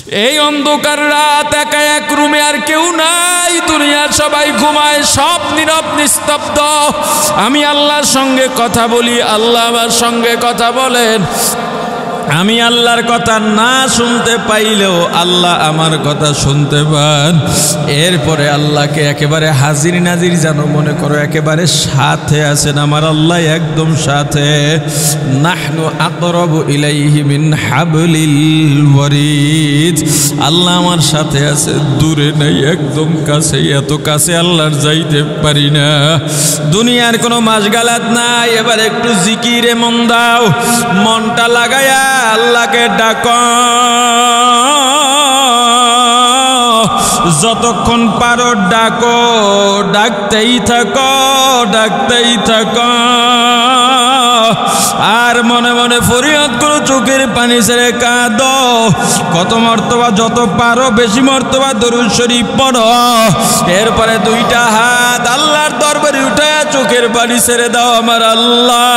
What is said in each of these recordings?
এই অন্ধকার রাত, একা এক রুমে, আর কেউ নাই, দুনিয়ার সবাই ঘুমায়, সব নীরব নিস্তব্ধ। আমি আল্লাহর সঙ্গে কথা বলি, আল্লাহ আমার সঙ্গে কথা বলেন। আমি আল্লাহর কথা না শুনতে পাইলেও আল্লাহ আমার কথা শুনতে পান। এরপরে আল্লাহকে একেবারে হাজির নাজির যেন মনে করো, একেবারে সাথে আছেন আমার আল্লাহ, একদম সাথে। নাহনু আকরাবু ইলাইহি মিন হাবলিল ওয়ারিদ। আল্লাহ আমার সাথে আছে, দূরে নেই, একদম কাছে। এত কাছে আল্লাহর যাইতে পারি না। দুনিয়ার কোনো মাসগালাত নাই। এবার একটু জিকিরে মন দাও, মনটা লাগায়া আল্লাহকে ডাকো, যতক্ষণ পারো ডাকো, ডাকতেই থাকো, ডাকতেই থাকো। আর মনে মনে ফরিয়াদ করো, চোখের পানি ছেড়ে কাঁদো। কত মর্তবা, যত পারো বেশি মর্তবা দরুদ শরীফ পড়ো। এরপরে দুইটা হাত আল্লাহর দরবারে উঠায়া চোখের পানি ছেড়ে দাও। আমার আল্লাহ,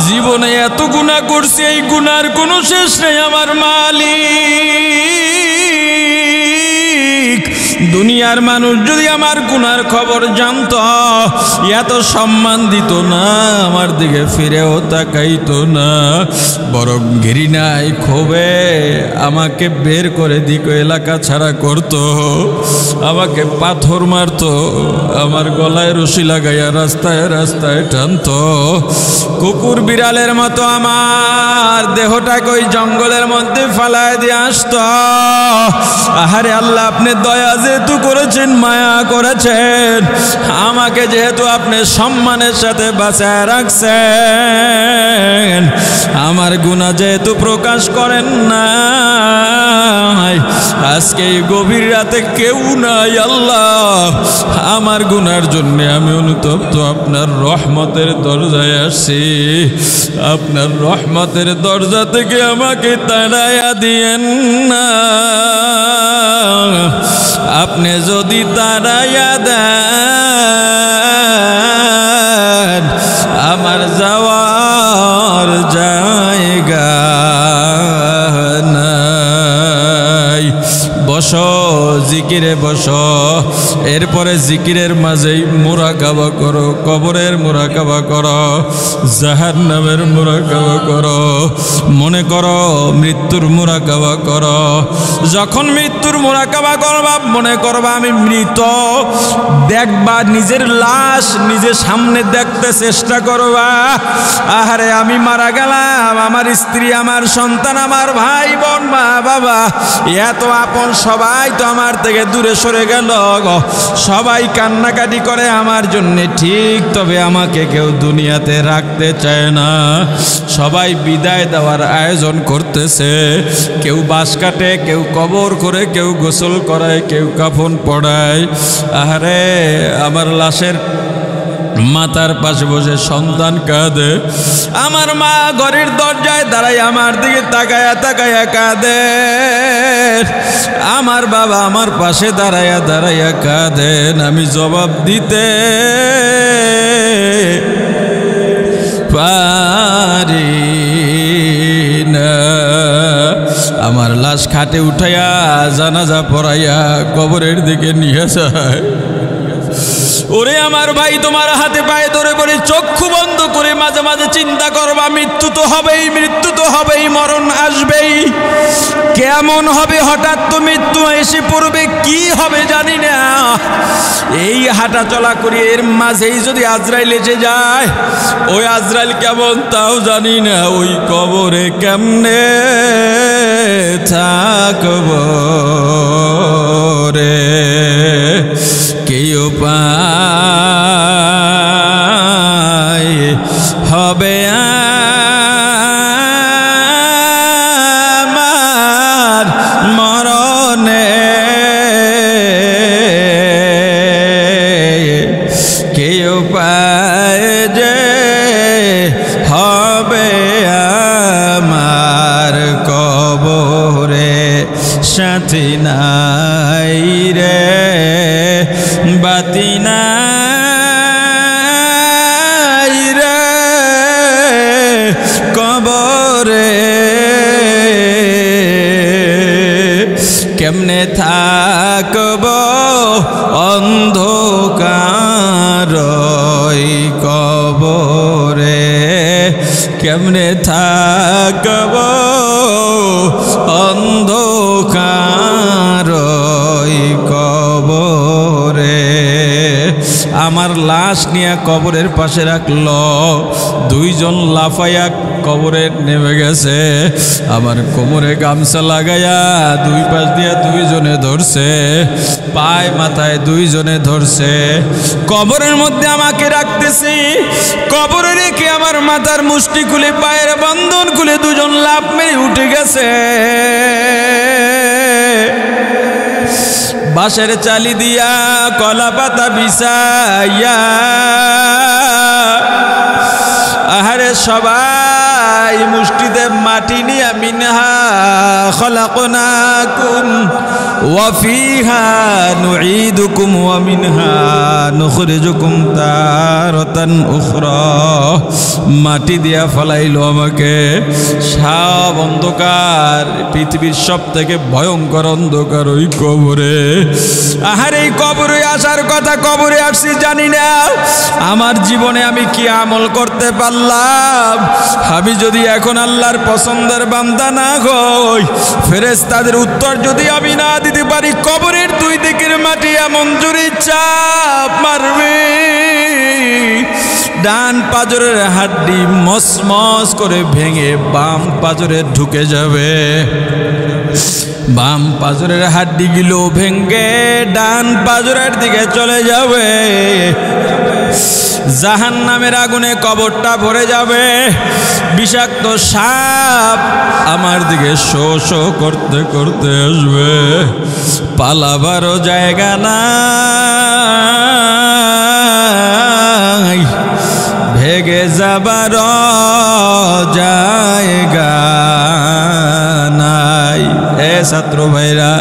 জীবনে এত গুনাহ করছি, এই গুনার কোনো শেষ নেই। আমার মালিক, দুনিয়ার মানুষ যদি আমার গুনার খবর জানতো, এত সম্মান দিত না, আমার দিকে ফিরেও তাকাইতো না। বরং ঘৃণায় ক্ষোভে আমাকে বের করে দিক এলাকা ছাড়া করতো, আমাকে পাথর মারতো, আমার গলায় রশি লাগাইয়া রাস্তায় রাস্তায় টানতো। কুকুর বিড়ালের মতো আমার দেহটাকে ওই জঙ্গলের মধ্যে ফালায় দিয়ে আসতো। আহারে আল্লাহ, আপনি দয়া যেহেতু করেছেন, মায়া করেছেন, আমাকে যেহেতু আপনি সম্মানের সাথে বাঁচায় রাখছেন, আমার গুনাহ যেহেতু প্রকাশ করেন না, আজকে এই গভীর রাতে কেউ নাই আল্লাহ, আমার গুনার জন্য আমি অনুতপ্ত। আপনার রহমতের দরজায় আসছি, আপনার রহমতের দরজা থেকে আমাকে তাড়াইয়া দিয়েন না। আপনি যদি তাড়াইয়া দেন, আমার যাওয়ার জায়গা নাই। বসো, জিকিরে বসো। এরপরে জিকিরের মাঝেই মুরাকাবা করো, কবরের মুরাকাবা করো, জাহান্নামের মুরাকাবা করো, মনে করো মৃত্যুর মুরাকাবা করো। যখন মৃত্যুর মুরাকাবা করবা, মনে করবা আমি মৃত, দেখবা নিজের লাশ নিজের সামনে দেখতে চেষ্টা করবা। আহারে আমি মারা গেলাম, আমার স্ত্রী, আমার সন্তান, আমার ভাই বোন, মা বাবা, এত আপন সবাই তো আমার থেকে দূরে সরে গেল। সবাই কান্নাকাটি করে আমার জন্য, ঠিক, তবে আমাকে কেউ দুনিয়াতে রাখতে চায় না। সবাই বিদায় দেওয়ার আয়োজন করতেছে। কেউ বাঁশ কাটে, কেউ কবর করে, কেউ গোসল করায়, কেউ কাফন পড়ায়। আহারে আমার লাশের মাথার পাশে বসে সন্তান কাঁদে, আমার মা ঘরের দরজায় দাঁড়ায় আমার দিকে তাকায়া তাকায়া কাঁদে, আমার বাবা আমার পাশে দাঁড়ায়া দাঁড়ায়া কাঁদেন। আমি জবাব দিতে পারি না। আমার লাশ খাটে উঠাইয়া জানাজা পড়াইয়া কবরের দিকে নিয়ে যায়। ওরে আমার ভাই, তোমার হাতে পায়ে ধরে পড়ে চক্ষু বন্ধ করে মাঝে মাঝে চিন্তা করবা, মৃত্যু তো হবেই, মৃত্যু তো হবেই, মরণ আসবেই। কেমন হবে, হঠাৎ তো মৃত্যু এসে পড়বে, কি হবে জানি না। এই হাঁটা চলা করি, এর মাঝেই যদি আজরাইল এসে যায়, ওই আজরাইল কেমন তাও জানি না। ওই কবরে কেমনে থাকব রে, কেউ পায় হবে আমার মরণে, কেউ পায় যে হবে আমার কবরে, সাথী নাই রে বাতি নাই রে, কবর রে কেমনে থাকব অন্ধকার কবরে কেমনে থাকব অন্ধকার কবরে আমার লাশ নিয়ে কবরের পাশে রাখল দুইজন লাফাইয়া কবরে নেমে গেছে আমার কোমরে গামছা লাগাইয়া দুই পাশ দিয়ে দুইজনে ধরছে পায় মাথায় দুইজনে ধরছে কবরের মধ্যে আমাকে রাখতেছি কবরে রেখে আমার মাথার মুষ্টি খুলে পায়ের বন্ধন খুলে দুজন লাফ মেরে উঠে গেছে বাঁশের চালি দিয়া কলা পাতা বিছাইয়া আহারে সবাই মুষ্টিতে মাটি নিয়া মিনহা খলাকনাকুম ওয়া ফিহা নুঈদুকুম ওয়া মিনহা নুখরিজুকুম তারাতান উখরা মাটি দিয়া ফলাইলো আমাকে সব অন্ধকার পৃথিবীর সব থেকে ভয়ঙ্কর অন্ধকার ওই কবরে আহারে এই কবরে আসার কথা কবরে আসছি জানি না আমার জীবনে আমি কি আমল করতে পারলাম আমি যদি এখন আল্লাহর পছন্দের বান্দা না হই ফেরেশতাদের উত্তর যদি আমি না দিতে পারি কবরের দুই দিকের মাটি এমন জোরে চাপ মারবে ডান পাজরের হাড্ডি মসমস করে ভেঙে বাম পাজরে ঢুকে যাবে বাম পাজরের হাড্ডিগুলো ভেঙে ডান পাজরের দিকে চলে যাবে জাহান্নামের আগুনে কবরটা ভরে যাবে বিষাক্ত সাপ আমার দিকে শো শো করতে করতে আসবে পালাবারও জায়গা নাই ভেগে যাবার জায়গা নাই এ ছাত্র ভাইরা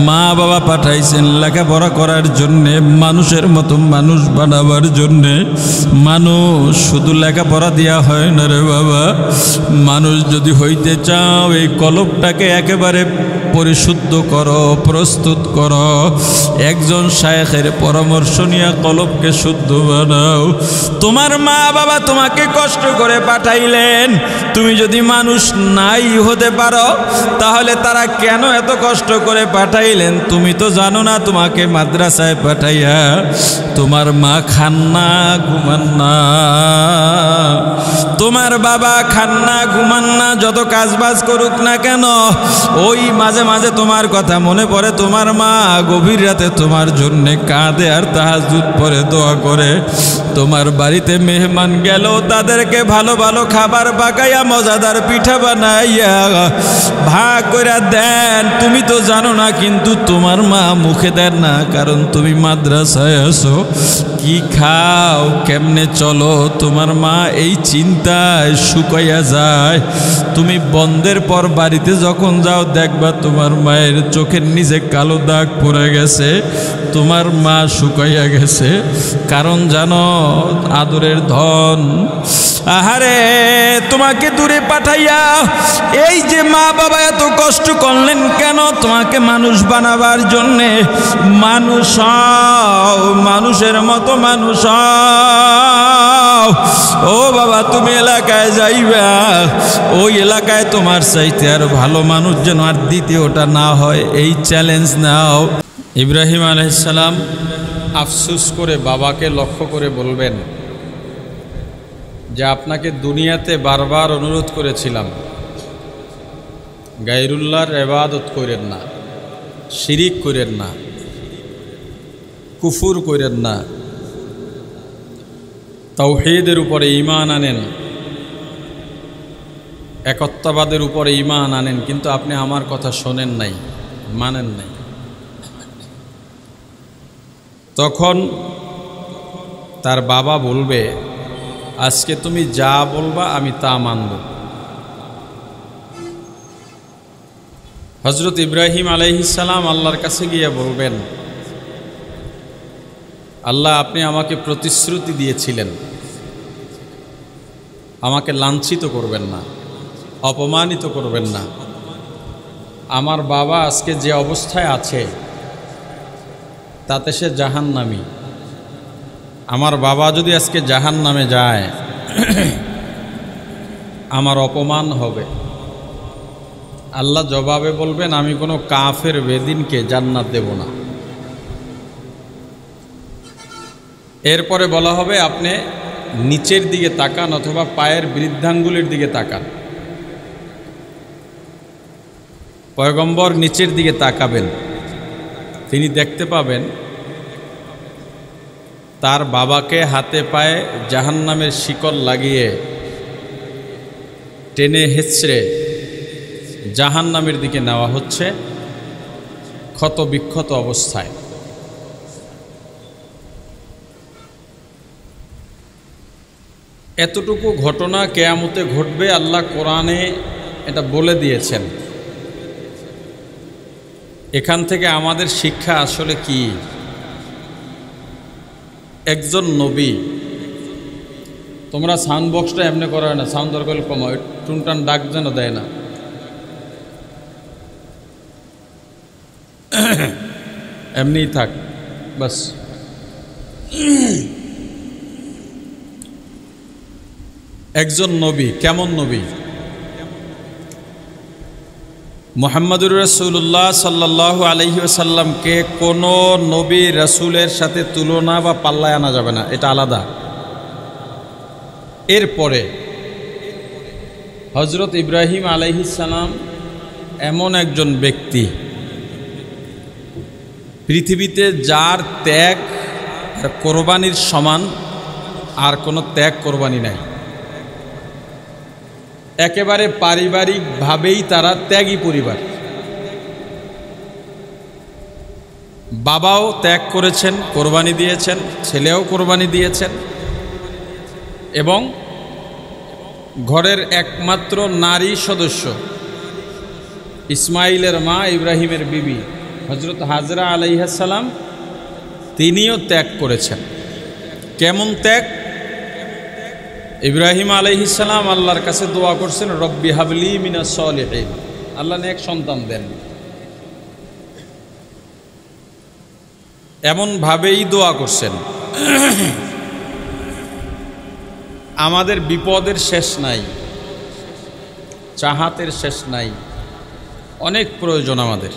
মা বাবা পাঠাইছেন লেখাপড়া করার জন্যে মানুষের মতো মানুষ বানাবার জন্যে মানুষ শুধু লেখাপড়া দেওয়া হয় না রে বাবা মানুষ যদি হইতে চাও এই কলবটাকে একেবারে পরিশুদ্ধ করো প্রস্তুত করো একজন শায়েখের পরামর্শ নিয়ে কলবকে শুদ্ধ বানাও তোমার মা বাবা তোমাকে কষ্ট করে পাঠাইলেন তুমি যদি মানুষ নাই হতে পারো তাহলে তারা কেন এত কষ্ট করে পাঠাইলেন তুমি তো জানো না তোমাকে মাদ্রাসায় পাঠাইয়া তোমার মা খান না ঘুমান না তোমার বাবা খান না ঘুমান না যত কাজবাজ করুক না কেন ওই মাঝে মাঝে তোমার কথা মনে পড়ে তোমার মা গভীর রাতে তোমার জন্য কাঁদে আর তাহাজ্জুদ পড়ে দোয়া করে তোমার বাড়িতে মেহমান গেল তাদেরকে ভালো ভালো খাবার পাকাইয়া মজাদার পিঠা বানাইয়া ভাগ করে দেন তুমি তো জানো না কিন্তু তোমার মা মুখে দেন না কারণ তুমি মাদ্রাসায় আসো কি খাও কেমনে চলো তোমার মা এই চিন্তায় শুকাইয়া যায় তুমি বন্ধের পর বাড়িতে যখন যাও দেখবা তোমার মায়ের চোখের নিচে কালো দাগ পড়ে গেছে তোমার মা শুকাইয়া গেছে কারণ জানো আদরের ধন আহারে তোমাকে দূরে পাঠাইয়া এই যে মা বাবা এত কষ্ট করলেন কেন তোমাকে মানুষ বানাবার জন্যে মানুষ মানুষের মতো মানুষ ও বাবা তুমি এলাকায় যাইবা ওই এলাকায় তোমার চাইতে আর ভালো মানুষ যেন আর দ্বিতীয়টা না হয় এই চ্যালেঞ্জ নাও ইব্রাহিম আলাইহিস সালাম আফসোস করে বাবাকে লক্ষ্য করে বলবেন যে আপনাকে দুনিয়াতে বারবার অনুরোধ করেছিলাম গায়রুল্লাহর ইবাদত করেন না শিরিক করেন না কুফুর করেন না তাওহীদের উপরে ঈমান আনেন একত্ববাদের উপরে ঈমান আনেন কিন্তু আপনি আমার কথা শোনেন নাই মানেন নাই তখন তার বাবা বলবে আজকে তুমি যা বলবা আমি তা মানব হযরত ইব্রাহিম আলাইহিস সালাম আল্লাহর কাছে গিয়ে বলবেন আল্লাহ আপনি আমাকে প্রতিশ্রুতি দিয়েছিলেন আমাকে লাঞ্ছিত করবেন না অপমানিত করবেন না। আমার বাবা আজকে যে অবস্থায় আছে তাতে সে জাহান্নামী। আমার বাবা যদি আজকে জাহান্নামে যায় আমার অপমান হবে। আল্লাহ জবাবে বলবেন, আমি কোনো কাফের বেদিনকে জান্নাত দেব না। এরপরে বলা হবে, আপনি নিচের দিকে তাকান অথবা পায়ের বৃদ্ধাঙ্গুলের দিকে তাকান। পয়গম্বর নিচের দিকে তাকাবেন, তিনি দেখতে পাবেন তার বাবাকে হাতে পায়ে জাহান্নামের শিকল লাগিয়ে টেনে হেঁচড়ে জাহান্নামের দিকে নেওয়া হচ্ছে ক্ষত বিক্ষত অবস্থায়। এতটুকু ঘটনা কিয়ামতে ঘটবে, আল্লাহ কোরআনে এটা বলে দিয়েছেন। এখান থেকে আমাদের শিক্ষা আসলে কি? একজন নবী, তোমরা সাউন্ড বক্সটা এমনি করা হয় না, সাউন্ড দরকার কমাও, টুনটান ডাক যেন দেয় না। এমনিই থাক বাস। একজন নবী, কেমন নবী? মুহাম্মদুর রাসূলুল্লাহ সাল্লাল্লাহু আলাইহি ওয়াসাল্লামকে কোনো নবী রাসূলের সাথে তুলনা বা পাল্লায় আনা যাবে না, এটা আলাদা। এরপরে হযরত ইব্রাহিম আলাইহিস সালাম এমন একজন ব্যক্তি, পৃথিবীতে যার ত্যাগ আর কোরবানির সমান আর কোনো ত্যাগ কোরবানি নাই। একেবারে পারিবারিকভাবেই তারা ত্যাগী পরিবার। বাবাও ত্যাগ করেছেন, কোরবানি দিয়েছেন, ছেলেও কোরবানি দিয়েছেন, এবং ঘরের একমাত্র নারী সদস্য ইসমাইলের মা ইব্রাহিমের বিবি হযরত হাজরা আলাইহিস সালাম, তিনিও ত্যাগ করেছেন। কেমন ত্যাগ? ইব্রাহিম আলাইহিস সালাম আল্লাহর কাছে দোয়া করছেন, রব্বি হাবলি মিনাস সলিহিন, আল্লাহ নেক সন্তান দেন। এমনভাবেই দোয়া করছেন। আমাদের বিপদের শেষ নাই, চাহাতের শেষ নাই, অনেক প্রয়োজন আমাদের।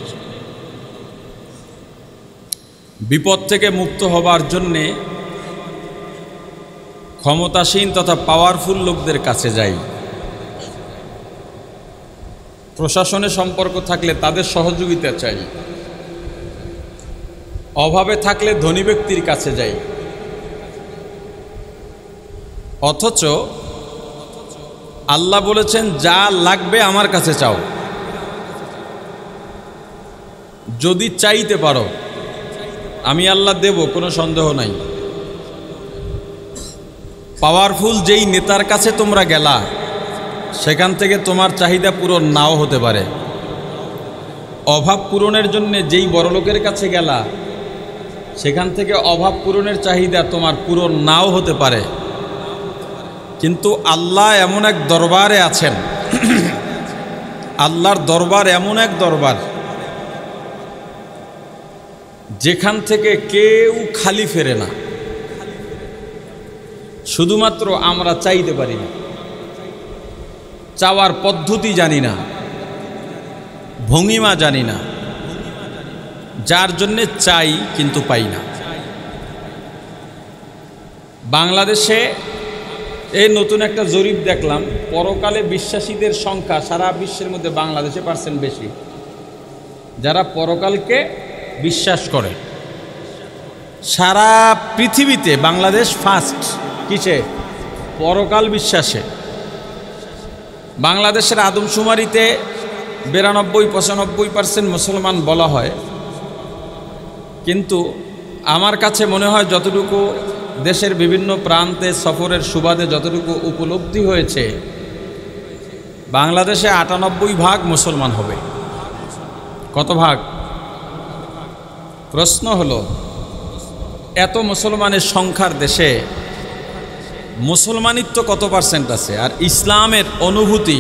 বিপদ থেকে মুক্ত হবার জন্যে ক্ষমতাসীন তথা পাওয়ারফুল লোকদের কাছে যাই। প্রশাসনের সম্পর্ক থাকলে তাদের সহযোগিতা চাই। অভাবে থাকলে ধনী ব্যক্তির কাছে যাই। অথচ আল্লাহ বলেছেন, যা লাগবে আমার কাছে চাও। যদি চাইতে পারো আমি আল্লাহ দেব, কোনো সন্দেহ নাই। পাওয়ারফুল যেই নেতার কাছে তোমরা গেলা, সেখান থেকে তোমার চাহিদা পূরণ নাও হতে পারে। অভাব পূরণের জন্য যেই বড়লোকের কাছে গেলা, সেখান থেকে অভাব পূরণের চাহিদা তোমার পূরণ নাও হতে পারে। কিন্তু আল্লাহ এমন এক দরবারে আছেন, আল্লাহর দরবার এমন এক দরবার যেখান থেকে কেউ খালি ফেরে না। শুধুমাত্র আমরা চাইতে পারি না, চাওয়ার পদ্ধতি জানি না, ভঙ্গিমা জানি না, যার জন্যে চাই কিন্তু পাই না। বাংলাদেশে এই নতুন একটা জরিপ দেখলাম, পরকালে বিশ্বাসীদের সংখ্যা সারা বিশ্বের মধ্যে বাংলাদেশে পার্সেন্ট বেশি, যারা পরকালকে বিশ্বাস করে। সারা পৃথিবীতে বাংলাদেশ ফার্স্ট কিসে? পরকাল বিশ্বাসে। বাংলাদেশের আদমশুমারিতে 92-95% মুসলমান বলা হয়, কিন্তু আমার কাছে মনে হয় যতটুকু দেশের বিভিন্ন প্রান্তে সফরের সুবাদে যতটুকু উপলব্ধি হয়েছে, বাংলাদেশে 98% মুসলমান হবে। কত ভাগ? প্রশ্ন হলো, এত মুসলমানের সংখ্যার দেশে মুসলমানিত্ব কত পার্সেন্ট আছে? আর ইসলামের অনুভূতি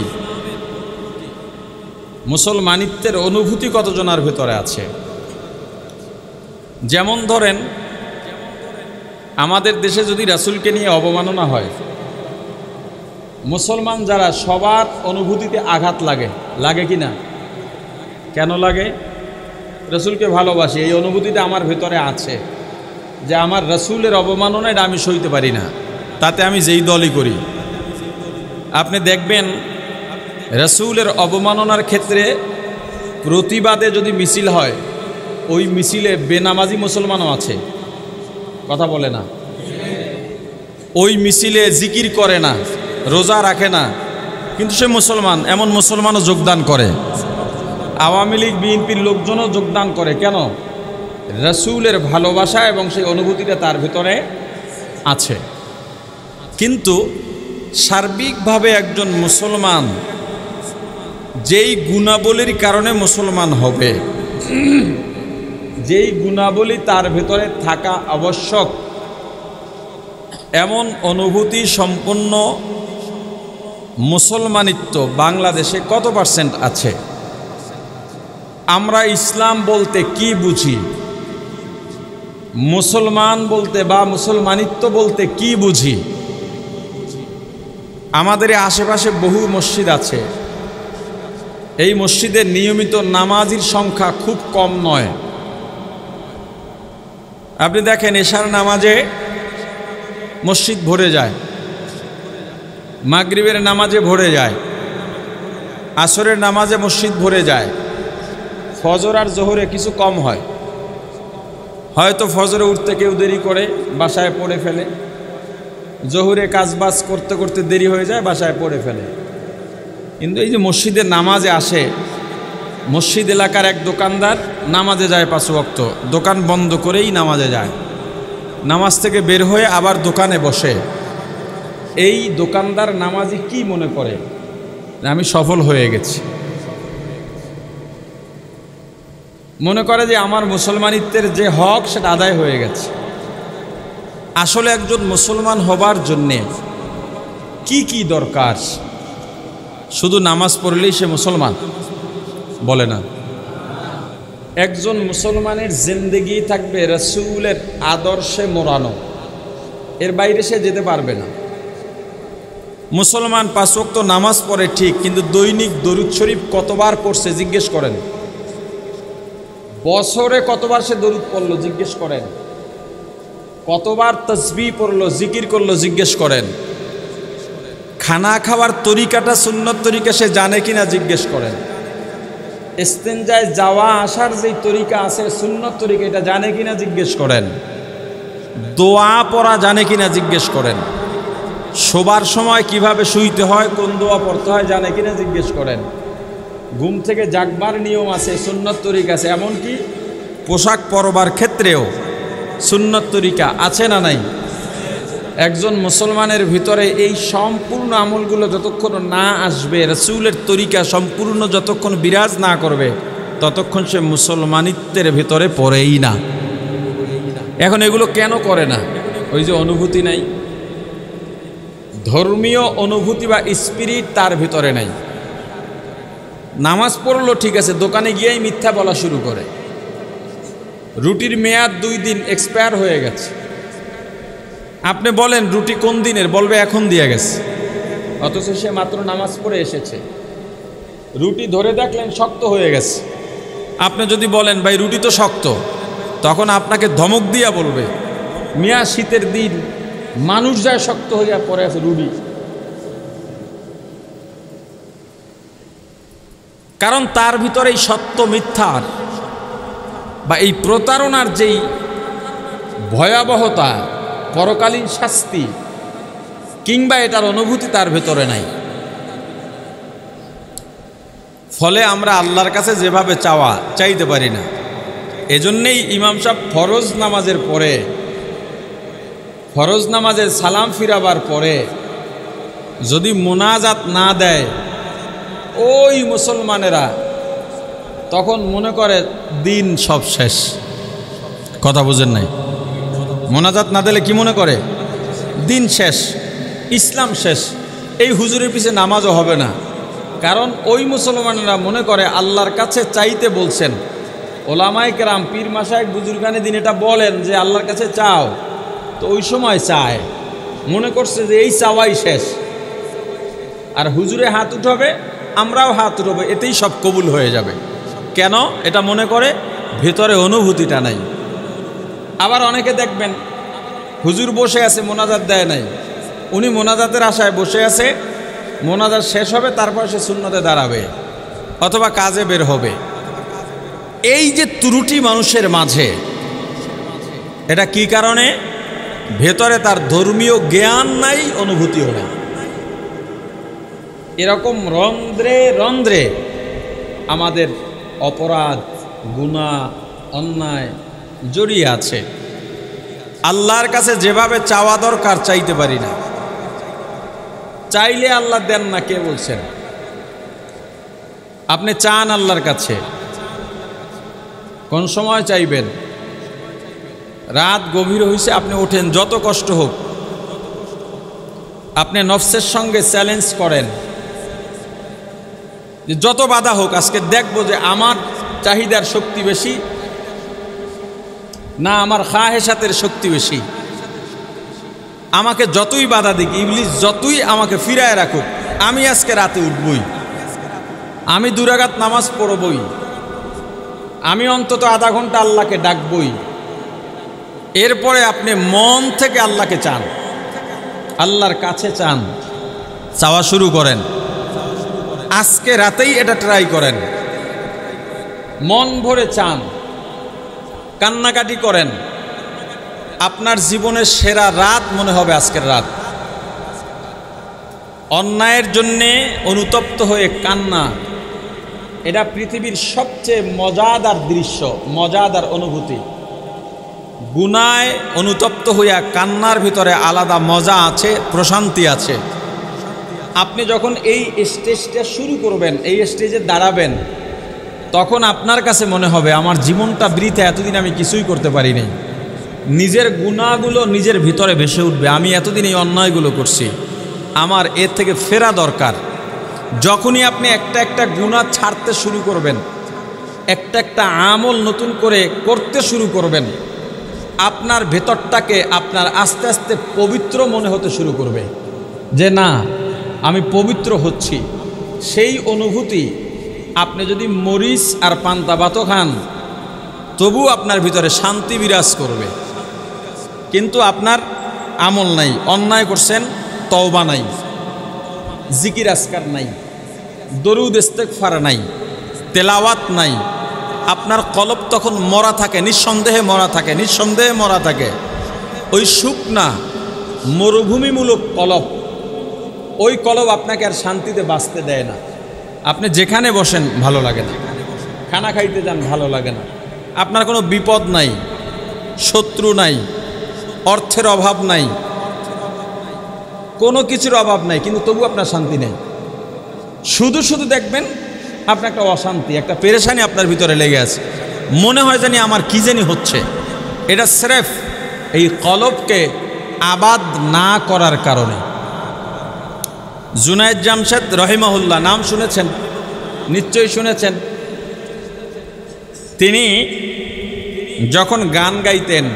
মুসলমানিত্বের অনুভূতি কতজনের ভেতরে আছে? যেমন ধরেন, আমাদের দেশে যদি রাসূলকে নিয়ে অবমাননা হয়, মুসলমান যারা সবার অনুভূতিতে আঘাত লাগে, লাগে কি না? কেন লাগে? রাসূলকে ভালোবাসি, এই অনুভূতিটা আমার ভেতরে আছে যে আমার রাসূলের অবমাননা এটা আমি সইতে পারি না, তাতে আমি যেই দলই করি। আপনি দেখবেন রাসূলের অবমাননার ক্ষেত্রে প্রতিবাদে যদি মিছিল হয়, ওই মিছিলে বেনামাজি মুসলমানও আছে, কথা বলে না। ওই মিছিলে জিকির করে না, রোজা রাখে না, কিন্তু সে মুসলমান, এমন মুসলমানও যোগদান করে। আওয়ামী লীগ বিএনপির লোকজনও যোগদান করে। কেন? রাসূলের ভালোবাসা এবং সেই অনুভূতিটা তার ভিতরে আছে। কিন্তু সার্বিকভাবে একজন মুসলমান যেই গুণাবলীর কারণে মুসলমান হবে, যেই গুণাবলী তার ভিতরে থাকা আবশ্যক, এমন অনুভূতি সম্পন্ন মুসলমানিত্ব বাংলাদেশে কত পার্সেন্ট আছে? আমরা ইসলাম বলতে কি বুঝি, মুসলমান বলতে বা মুসলমানিত্ব বলতে কি বুঝি? আমাদের আশেপাশে বহু মসজিদ আছে, এই মসজিদে নিয়মিত নামাজির সংখ্যা খুব কম নয়। আপনি দেখেন এশার নামাজে মসজিদ ভরে যায়, মাগরিবের নামাজে ভরে যায়, আসরের নামাজে মসজিদ ভরে যায়, ফজর আর জোহরে কিছু কম হয়। হয়তো ফজরে উঠতে কেউ দেরি করে, বাসায় পড়ে ফেলে, জোহরে কাজবাজ করতে করতে দেরি হয়ে যায়, বাসায় পড়ে ফেলে। কিন্তু এই যে মসজিদের নামাজে আসে, মসজিদ এলাকার এক দোকানদার নামাজে যায় 5 ওয়াক্ত, দোকান বন্ধ করেই নামাজে যায়, নামাজ থেকে বের হয়ে আবার দোকানে বসে। এই দোকানদার নামাজি কি মনে করে? আমি সফল হয়ে গেছি, মনে করে যে আমার মুসলমানিত্বের যে হক সেটা আদায় হয়ে গেছে। আসলে একজন মুসলমান হবার জন্যে কি কি দরকার? শুধু নামাজ পড়লেই সে মুসলমান বলে না। একজন মুসলমানের জিন্দেগি থাকবে রাসূলের আদর্শে মোড়ানো, এর বাইরে সে যেতে পারবে না। মুসলমান 5 ওয়াক্ত নামাজ পড়ে ঠিক, কিন্তু দৈনিক দরুদ শরীফ কতবার পড়ছে জিজ্ঞেস করেন? বছরে কতবার সে দরুদ পড়লো জিজ্ঞেস করেন? কতবার তাসবিহ পড়লো, জিকির করলো জিজ্ঞেস করেন? খানা খাওয়ার তরিকাটা সুন্নত তরিকা সে জানে কিনা জিজ্ঞেস করেন? ইস্তেঞ্জায় যাওয়া আসার যেই তরিকা আছে সুন্নত তরিকা, এটা জানে কিনা জিজ্ঞেস করেন? দোয়া পড়া জানে কিনা জিজ্ঞেস করেন? শোবার সময় কিভাবে শুইতে হয়, কোন দোয়া পড়তে হয় জানে কিনা জিজ্ঞেস করেন? ঘুম থেকে জাগবার নিয়ম আছে, সুন্নত তরিকা আছে, এমনকি পোশাক পরবার ক্ষেত্রেও সুন্নত তরিকা আছে না নাই? একজন মুসলমানের ভিতরে এই সম্পূর্ণ আমলগুলো যতক্ষণ না আসবে, রাসূলের তরিকা সম্পূর্ণ যতক্ষণ বিরাজ না করবে, ততক্ষণ সে মুসলমানিত্বের ভিতরে পড়েই না। এখন এগুলো কেন করে না? ওই যে অনুভূতি নাই, ধর্মীয় অনুভূতি বা স্পিরিট তার ভিতরে নাই। নামাজ পড়লো ঠিক আছে, দোকানে গিয়েই মিথ্যা বলা শুরু করে। রুটির মেয়াদ 2 দিন এক্সপায়ার হয়ে গেছে, আপনি বলেন রুটি কোন দিনের, বলবে এখন দিয়ে গেছে, অথচ সে মাত্র নামাজ পড়ে এসেছে। রুটি ধরে দেখলেন শক্ত হয়ে গেছে, আপনি যদি বলেন ভাই রুটি তো শক্ত, তখন আপনাকে ধমক দিয়া বলবে মিয়া শীতের দিন মানুষ যায় শক্ত হইয়া পড়ে আছে রুটি। কারণ তার ভিতরে এই সত্য মিথ্যার বা এই প্রতারণার যেই ভয়াবহতা, পরকালীন শাস্তি কিংবা এটার অনুভূতি তার ভেতরে নাই। ফলে আমরা আল্লাহর কাছে যেভাবে চাইতে পারি না। এজন্যেই ইমাম সাহেব ফরজ নামাজের পরে, ফরজ নামাজের সালাম ফিরাবার পরে যদি মোনাজাত না দেয়, ওই মুসলমানেরা তখন মনে করে দিন সব শেষ। কথা বুঝেন নাই? মোনাজাত না দিলে কি মনে করে? দিন শেষ, ইসলাম শেষ, এই হুজুরের পিছে নামাজও হবে না, কারণ ওই মুসলমানেরা মনে করে আল্লাহর কাছে চাইতে বলছেন। ওলামায়ে কেরাম পীর মাশায়েখ বুজুর্গানে দিন এটা বলেন যে আল্লাহর কাছে চাও, তো ওই সময় চায়, মনে করছে যে এই চাওয়াই শেষ। আর হুজুরে হাত উঠাবে, আমরাও হাত উঠাবো, এতেই সব কবুল হয়ে যাবে। কেন এটা মনে করে? ভেতরে অনুভূতিটা নাই। আবার অনেকে দেখবেন হুজুর বসে আছে, মোনাজাত দেয় নাই, উনি মোনাজাতের আশায় বসে আছে, মোনাজাত শেষ হবে তারপর সে সুন্নতে দাঁড়াবে অথবা কাজে বের হবে। এই যে ত্রুটি মানুষের মাঝে, এটা কি কারণে? ভেতরে তার ধর্মীয় জ্ঞান নাই, অনুভূতিও নাই। এরকম রন্ধ্রে রন্ধ্রে আমাদের অপরাধ, গুনাহ, অন্যায় জড়িয়ে আছে। আল্লাহর কাছে যেভাবে চাওয়া দরকার চাইতে পারি না। চাইলে আল্লাহ দেন না, কে বলছেন? আপনি চান আল্লাহর কাছে, কোন সময় চাইবেন? রাত গভীর হয়েছে, আপনি ওঠেন, যত কষ্ট হোক আপনি নফসের সঙ্গে চ্যালেঞ্জ করেন যে যত বাধা হোক আজকে দেখবো যে আমার চাহিদার শক্তি বেশি না আমার খাহেসাতের শক্তি বেশি। আমাকে যতই বাধা দিক, ইবলিস যতই আমাকে ফিরায় রাখুক, আমি আজকে রাতে উঠবই, আমি 2 রাকাত নামাজ পড়বই, আমি অন্তত আধা ঘন্টা আল্লাহকে ডাকবই। এরপরে আপনি মন থেকে আল্লাহকে চান, আল্লাহর কাছে চান, চাওয়া শুরু করেন। আজকে রাতেই এটা ট্রাই করেন, মন ভরে চান, কান্নাকাটি করেন। আপনার জীবনের সেরা রাত মনে হবে আজকের রাত। অন্যায়ের জন্যে অনুতপ্ত হয়ে কান্না, এটা পৃথিবীর সবচেয়ে মজাদার দৃশ্য, মজাদার অনুভূতি। গুনায় অনুতপ্ত হইয়া কান্নার ভিতরে আলাদা মজা আছে, প্রশান্তি আছে। আপনি যখন এই স্টেজটা শুরু করবেন, এই স্টেজে দাঁড়াবেন, তখন আপনার কাছে মনে হবে আমার জীবনটা বৃথা, এতদিন আমি কিছুই করতে পারিনি। নিজের গুনাহগুলো নিজের ভিতরে ভেসে উঠবে, আমি এতদিন এই অন্যায়গুলো করছি, আমার এর থেকে ফেরা দরকার। যখনই আপনি একটা একটা গুনাহ ছাড়তে শুরু করবেন, একটা একটা আমল নতুন করে করতে শুরু করবেন, আপনার ভেতরটাকে আপনার আস্তে আস্তে পবিত্র মনে হতে শুরু করবে যে না আমি পবিত্র হচ্ছি। সেই অনুভূতি, আপনি যদি মরিচ আর পান্তা ভাতও খান তবু আপনার ভিতরে শান্তি বিরাজ করবে। কিন্তু আপনার আমল নাই, অন্যায় করছেন, তওবা নাই, জিকির আজকার নাই, দরুদ ইস্তেগফার নাই, তেলাওয়াত নাই। আপনার কলব তখন মরা থাকে, নিঃসন্দেহে মরা থাকে, নিঃসন্দেহে মরা থাকে। ওই শুকনা মরুভূমিমূলক কলব, ওই কলব আপনাকে আর শান্তিতে বাঁচতে দেয় না। আপনি যেখানে বসেন ভালো লাগে না, খানা খাইতে যান ভালো লাগে না, আপনার কোনো বিপদ নাই, শত্রু নাই, অর্থের অভাব নাই, কোনো কিছুর অভাব নাই, কিন্তু তবু আপনার শান্তি নেই। শুধু শুধু দেখবেন আপনার একটা অশান্তি, একটা পেরেশানি আপনার ভিতরে লেগে আছে, মনে হয় জানি আমার কি জানি হচ্ছে। এটা স্রেফ এই কলবকে আবাদ না করার কারণে। জুনায়েদ জামশেদ রহিমাহুল্লাহ, নাম শুনেছেন, নিশ্চয়ই শুনেছেন। তিনি যখন গান গাইতেন,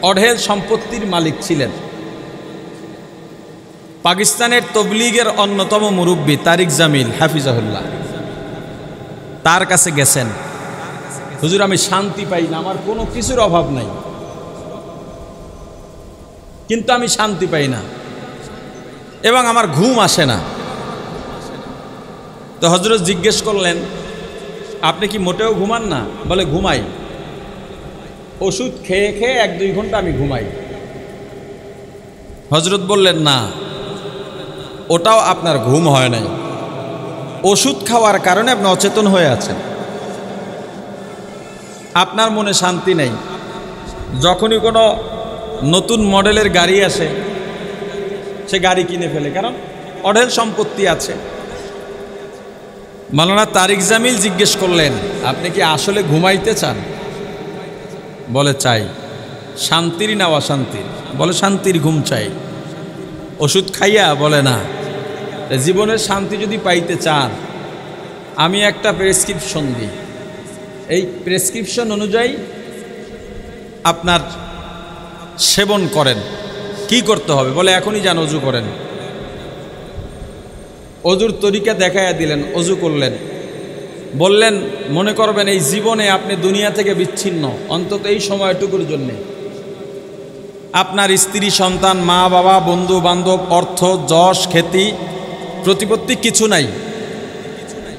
অঢেল সম্পত্তির মালিক ছিলেন। পাকিস্তানের তবলিগের অন্যতম মুরব্বী তারিক জামিল হাফিজাহুল্লাহ, তার কাছে গেছেন, হুজুর আমি শান্তি পাই না, আমার কোনো কিছুর অভাব নাই, কিন্তু আমি শান্তি পাই না এবং আমার ঘুম আসে না। তো হযরত জিজ্ঞেস করলেন, আপনি কি মোটেও ঘুমান না? বলে ঘুমাই, ওষুধ খেয়ে খেয়ে 1-2 ঘন্টা আমি ঘুমাই। হযরত বললেন না, ওটাও আপনার ঘুম হয় নাই, ওষুধ খাওয়ার কারণে আপনি অচেতন হয়ে আছেন, আপনার মনে শান্তি নেই। যখনই কোনো নতুন মডেলের গাড়ি আসে সে গাড়ি কিনে ফেলে, কারণ অঢেল সম্পত্তি আছে। মাওলানা তারিক জামিল জিজ্ঞেস করলেন, আপনি কি আসলে ঘুমাইতে চান? বলে চাই। শান্তির না অশান্তির? বলে শান্তির ঘুম চাই। ওষুধ খাইয়া? বলে না, জীবনের শান্তি যদি পাইতে চান, আমি একটা প্রেসক্রিপশন দিই। এই প্রেসক্রিপশন অনুযায়ী আপনার সেবন করেন। কি করতে হবে বলে, এখনই যান অজু করেন। অজুর তরিকা দেখাইয়া দিলেন, অজু করলেন, বললেন মনে করবেন এই জীবনে আপনি দুনিয়া থেকে বিচ্ছিন্ন, অন্তত এই সময়টুকুর জন্যে। আপনার স্ত্রী, সন্তান, মা বাবা, বন্ধু বান্ধব, অর্থ, যশ, খ্যাতি, প্রতিপত্তি কিছু নাই।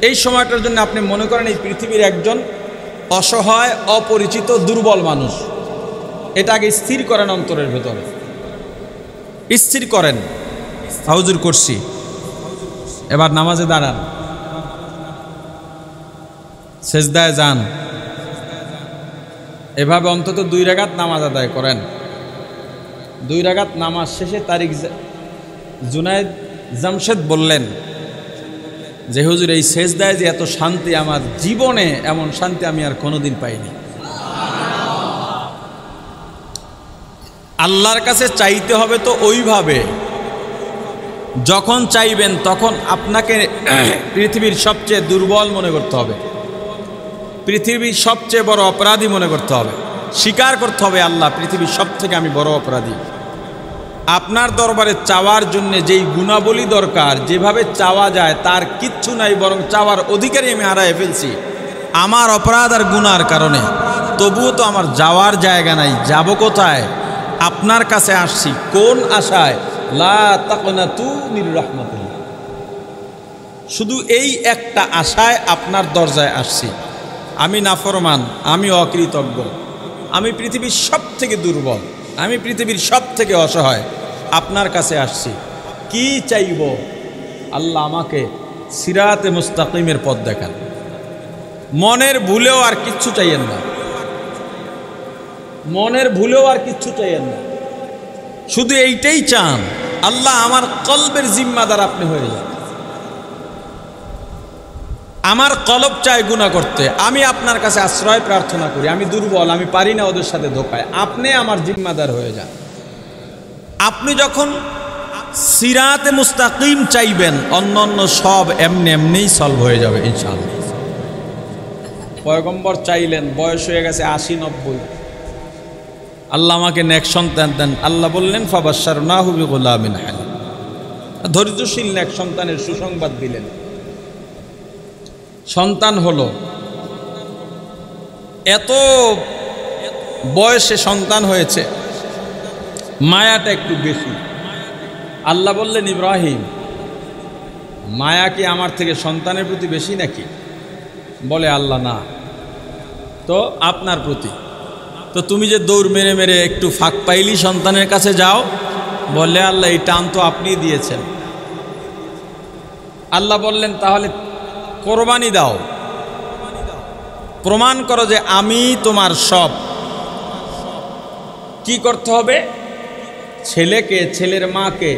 এই সময়টার জন্য আপনি মনে করেন এই পৃথিবীর একজন অসহায়, অপরিচিত, দুর্বল মানুষ। এটা আগে স্থির করেন অন্তরের ভেতরে, স্থির করেন। হুজুর করছি, এবার নামাজে দাঁড়ান, সেজদায় যান, এভাবে অন্তত 2 রাকাত নামাজ আদায় করেন। 2 রাকাত নামাজ শেষে তারিক জুনায়েদ জামশেদ বললেন যে হুজুর এই সেজদায় যে এত শান্তি, আমার জীবনে এমন শান্তি আমি আর কোনোদিন পাইনি। আল্লাহর কাছে চাইতে হবে তো ওইভাবে, যখন চাইবেন তখন আপনাকে পৃথিবীর সবচেয়ে দুর্বল মনে করতে হবে, পৃথিবীর সবচেয়ে বড় অপরাধী মনে করতে হবে, স্বীকার করতে হবে আল্লাহ পৃথিবীর সব থেকে আমি বড় অপরাধী। আপনার দরবারে চাওয়ার জন্য যেই গুণাবলী দরকার, যেভাবে চাওয়া যায় তার কিচ্ছু নাই, বরং চাওয়ার অধিকারই আমি হারায় ফেলছি আমার অপরাধ আর গুনার কারণে। তবুও তো আমার যাওয়ার জায়গা নাই, যাব কোথায়? আপনার কাছে আসছি কোন আশায়? লা তাকনাতু মির রাহমাতিল্লাহ, শুধু এই একটা আশায় আপনার দরজায় আসছি। আমি নাফরমান, আমি অকৃতজ্ঞ, আমি পৃথিবীর সব থেকে দুর্বল, আমি পৃথিবীর সব থেকে অসহায়, আপনার কাছে আসছি। কি চাইব? আল্লাহ আমাকে সিরাতে মুস্তাকিমের পথ দেখান। মনের ভুলেও আর কিচ্ছু চাইয়েন না, মনের ভুলেও আর কিচ্ছু চাইয়েন না, শুধু এইটাই চান আল্লাহ আমার কলবের জিম্মাদার আপনি হয়ে যান। আমার কলব চায় গুনাহ করতে, আমি আপনার কাছে আশ্রয় প্রার্থনা করি, আমি দুর্বল, আমি পারি না ওদের সাথে ধোকায়, আপনি আমার জিম্মাদার হয়ে যান। আপনি যখন সিরাতে মুস্তাকিম চাইবেন, অন্য সব এমনি এমনিই সলভ হয়ে যাবে ইনশাআল্লাহ। পয়গম্বর চাইলেন, বয়স হয়ে গেছে 80-90, আল্লাহ আমাকে নেক সন্তান দেন। আল্লাহ বললেন ফাবাশশারনাহু বিগুলামিন হালিম, ধৈর্যশীল নেক সন্তানের সুসংবাদ দিলেন। সন্তান হলো, এত বয়সে সন্তান হয়েছে, মায়াটা একটু বেশি। আল্লাহ বললেন ইব্রাহিম, মায়া কি আমার থেকে সন্তানের প্রতি বেশি নাকি? বলে আল্লাহ না, তো আপনার প্রতি। তো তুমি যে দৌড় মেরে মেরে একটু ফাঁক পাইলি সন্তানের কাছে যাও, বলে আল্লাহ এই টান তো আপনি দিয়েছেন। আল্লাহ বললেন তাহলে কোরবানি দাও, প্রমাণ করো যে আমি তোমার সব। কি করতে হবে? ছেলেকে, ছেলের মাকে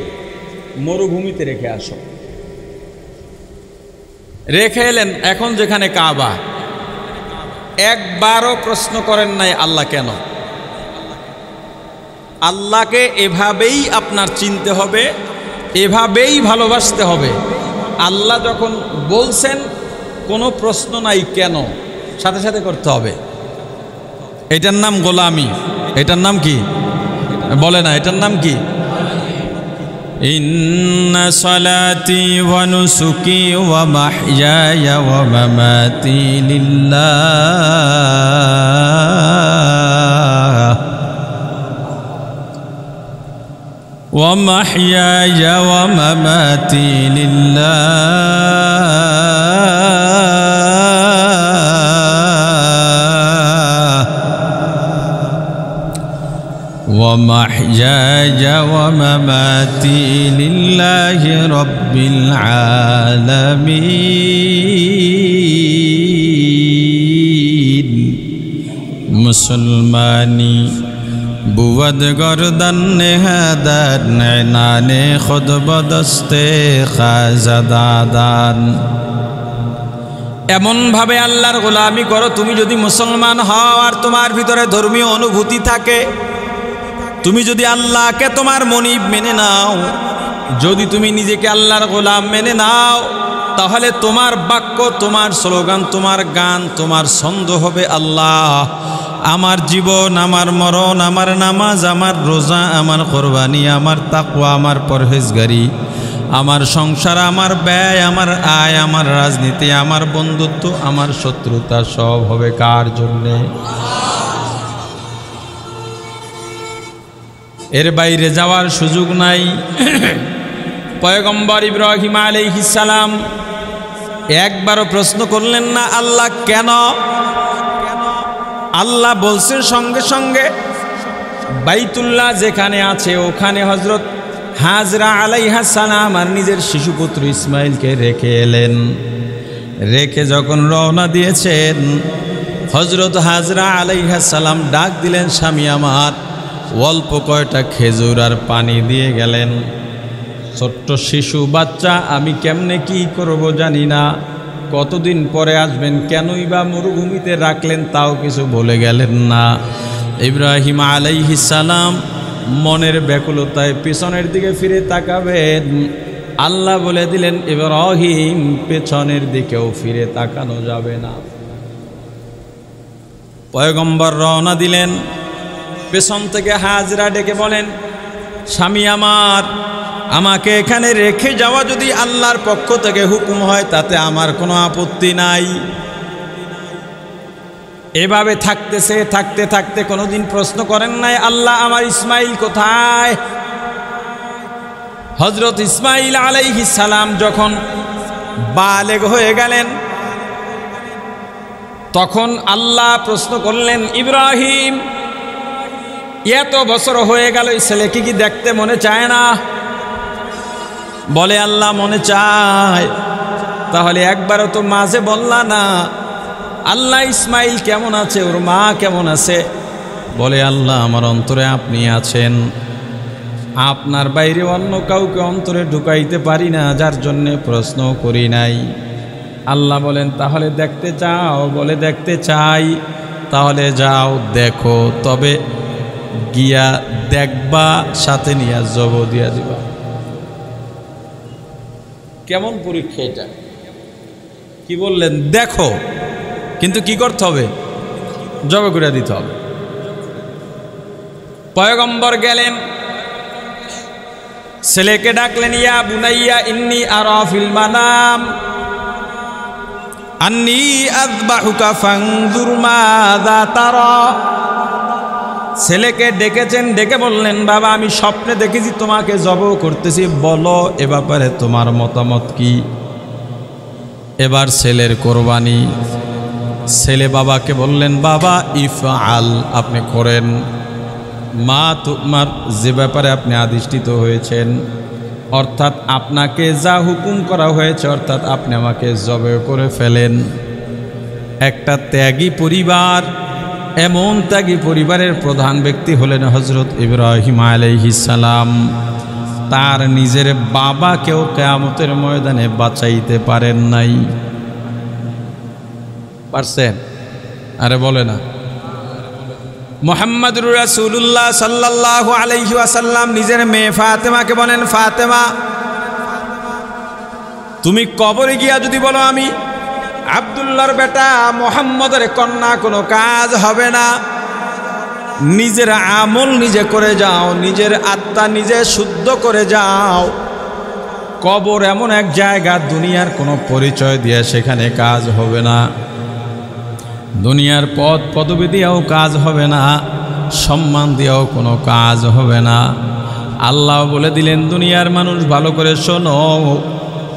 মরুভূমিতে রেখে আসো। রেখে এলেন, এখন যেখানে কাবা, একবারও প্রশ্ন করেন নাই আল্লাহ কেন। আল্লাহকে এভাবেই আপনার চিনতে হবে, এভাবেই ভালোবাসতে হবে। আল্লাহ যখন বলছেন কোনো প্রশ্ন নাই কেন, সাথে সাথে করতে হবে। এটার নাম গোলামি। এটার নাম কি বলে না? এটার নাম কি? ইন্না সালাতি ওয়া নুসুকি ওয়া মাহইয়ায়া ওয়া মামাতি লিল্লাহ ওয়া মাহইয়ায়া ওয়া মামাতি ومحياي ومماتي لله رب العالمين مسلماني بود گردن نهادن عنان خود بدست خازدادان। এমন ভাবে আল্লাহর গোলামি করো, তুমি যদি মুসলমান হও আর তোমার ভিতরে ধর্মীয় অনুভূতি থাকে, তুমি যদি আল্লাহকে তোমার মনিব মেনে নাও, যদি তুমি নিজেকে আল্লাহর গোলাম মেনে নাও, তাহলে তোমার বাক্য, তোমার স্লোগান, তোমার গান, তোমার ছন্দ হবে আল্লাহ। আমার জীবন, আমার মরণ, আমার নামাজ, আমার রোজা, আমার কোরবানি, আমার তাকওয়া, আমার পরহেজগারি, আমার সংসার, আমার ব্যয়, আমার আয়, আমার রাজনীতি, আমার বন্ধুত্ব, আমার শত্রুতা সব হবে কার জন্যে? এর বাইরে যাওয়ার সুযোগ নাই। পয়গম্বর ইব্রাহিম আলাইহিস সালাম একবারও প্রশ্ন করলেন না আল্লাহ কেন? আল্লাহ বলছেন সঙ্গে সঙ্গে, বাইতুল্লাহ যেখানে আছে ওখানে হযরত হাজরা আলাইহিস সালাম আর নিজের শিশুপুত্র ইসমাইলকে রেখে এলেন। রেখে যখন রওনা দিয়েছেন, হযরত হাজরা আলাইহিস সালাম ডাক দিলেন, স্বামী আমার, অল্প কয়টা খেজুর আর পানি দিয়ে গেলেন। ছোট্ট শিশু বাচ্চা, আমি কেমনে কি করব জানি না, কতদিন পরে আসবেন, কেনই বা মরুভূমিতে রাখলেন তাও কিছু বলে গেলেন না। ইব্রাহিম আলাইহিস সালাম মনের ব্যাকুলতায় পিছনের দিকে ফিরে তাকাবেন, আল্লাহ বলে দিলেন, ইব্রাহিম পেছনের দিকেও ফিরে তাকানো যাবে না। পয়গম্বর রওনা দিলেন। পেছন থেকে হাজরা ডেকে বলেন, স্বামী আমার, আমাকে এখানে রেখে যাওয়া যদি আল্লাহর পক্ষ থেকে হুকুম হয় তাতে আমার কোনো আপত্তি নাই। এভাবে থাকতেছে, থাকতে থাকতে কোনোদিন প্রশ্ন করেন নাই, আল্লাহ আমার ইসমাইল কোথায়? হযরত ইসমাইল আলাইহিস সালাম যখন বালেগ হয়ে গেলেন, তখন আল্লাহ প্রশ্ন করলেন, ইব্রাহিম, এত বছর হয়ে গেল, এই ছেলেকে কি দেখতে মনে চায় না? বলে, আল্লাহ মনে চায়। তাহলে একবারও তো মাঝে বললা না, আল্লাহ ইসমাইল কেমন আছে, ওর মা কেমন আছে? বলে, আল্লাহ আমার অন্তরে আপনি আছেন, আপনার বাইরে অন্য কাউকে অন্তরে ঢুকাইতে পারি না, যার জন্যে প্রশ্ন করি নাই। আল্লাহ বলেন, তাহলে দেখতে চাও? বলে, দেখতে চাই। তাহলে যাও দেখো, তবে গিয়া দেখবা, সাথে নিয়ে জব দিয়া দিবা। কেমন পরীক্ষা এটা? কি বললেন? দেখো, কিন্তু কি করতে হবে? জব করে দিতে হবে। পয়গম্বর গেলেন, ছেলেকে ডাকলেন, ইয়া বুনাইয়া ইন্নী আরা ফিল মানাম আন্নী আযবাহুকা ফানজুর মাযা তারা। ছেলেকে ডেকেছেন, ডেকে বললেন, বাবা আমি স্বপ্নে দেখেছি তোমাকে জবাই করতেছি, বলো এ ব্যাপারে তোমার মতামত কি? এবার ছেলের কোরবানি। ছেলে বাবাকে বললেন, বাবা ইফআল, আপনি করেন, মা তোমার যে ব্যাপারে আপনি আদিষ্টিত হয়েছেন, অর্থাৎ আপনাকে যা হুকুম করা হয়েছে, অর্থাৎ আপনি আমাকে জবাই করে ফেলেন। একটা ত্যাগী পরিবার, এমন ত্যাগী পরিবারের প্রধান ব্যক্তি হলেন হযরত ইব্রাহিম আলাইহিস সালাম। তার নিজের বাবাকেও কিয়ামতের ময়দানে বাঁচাইতে পারেন নাই। পারছেন? আরে বলে না। মুহাম্মদুর রাসূলুল্লাহ সাল্লাল্লাহু আলাইহি ওয়াসাল্লাম নিজের মেয়ে ফাতেমাকে বলেন, ফাতেমা, তুমি কবরে গিয়া যদি বলো আমি আব্দুল্লাহর বেটা মুহাম্মদের কন্যা, কোনো কাজ হবে না। নিজের আমল নিজে করে যাও, নিজের আত্মা নিজে শুদ্ধ করে যাও। কবর এমন এক জায়গা, দুনিয়ার কোনো পরিচয় দিয়ে সেখানে কাজ হবে না, দুনিয়ার পদ পদবি দিয়েও কাজ হবে না, সম্মান দিয়েও কোনো কাজ হবে না। আল্লাহ বলে দিলেন, দুনিয়ার মানুষ ভালো করে শোনো,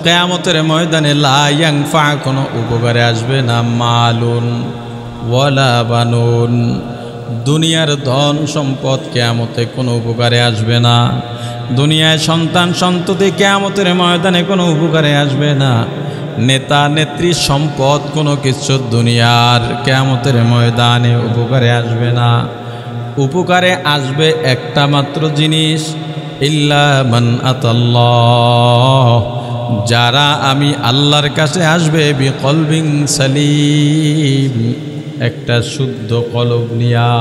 কিয়ামতের ময়দানে লা ইয়ানফা, কোনো উপকারে আসবে না, মালুন ওয়ালা বানুন, দুনিয়ার ধন সম্পদ কিয়ামতে কোনো উপকারে আসবে না। দুনিয়ায় সন্তান সন্ততি কিয়ামতের ময়দানে কোনো উপকারে আসবে না। নেতা নেত্রী সম্পদ কোনো কিছু দুনিয়ার কিয়ামতের ময়দানে উপকারে আসবে না। উপকারে আসবে একটা মাত্র জিনিস, ইল্লা মান আতাল্লাহ, যারা আমি আল্লাহর কাছে আসবে, বিকলবিন সালিম, একটা শুদ্ধ কলব নিয়া।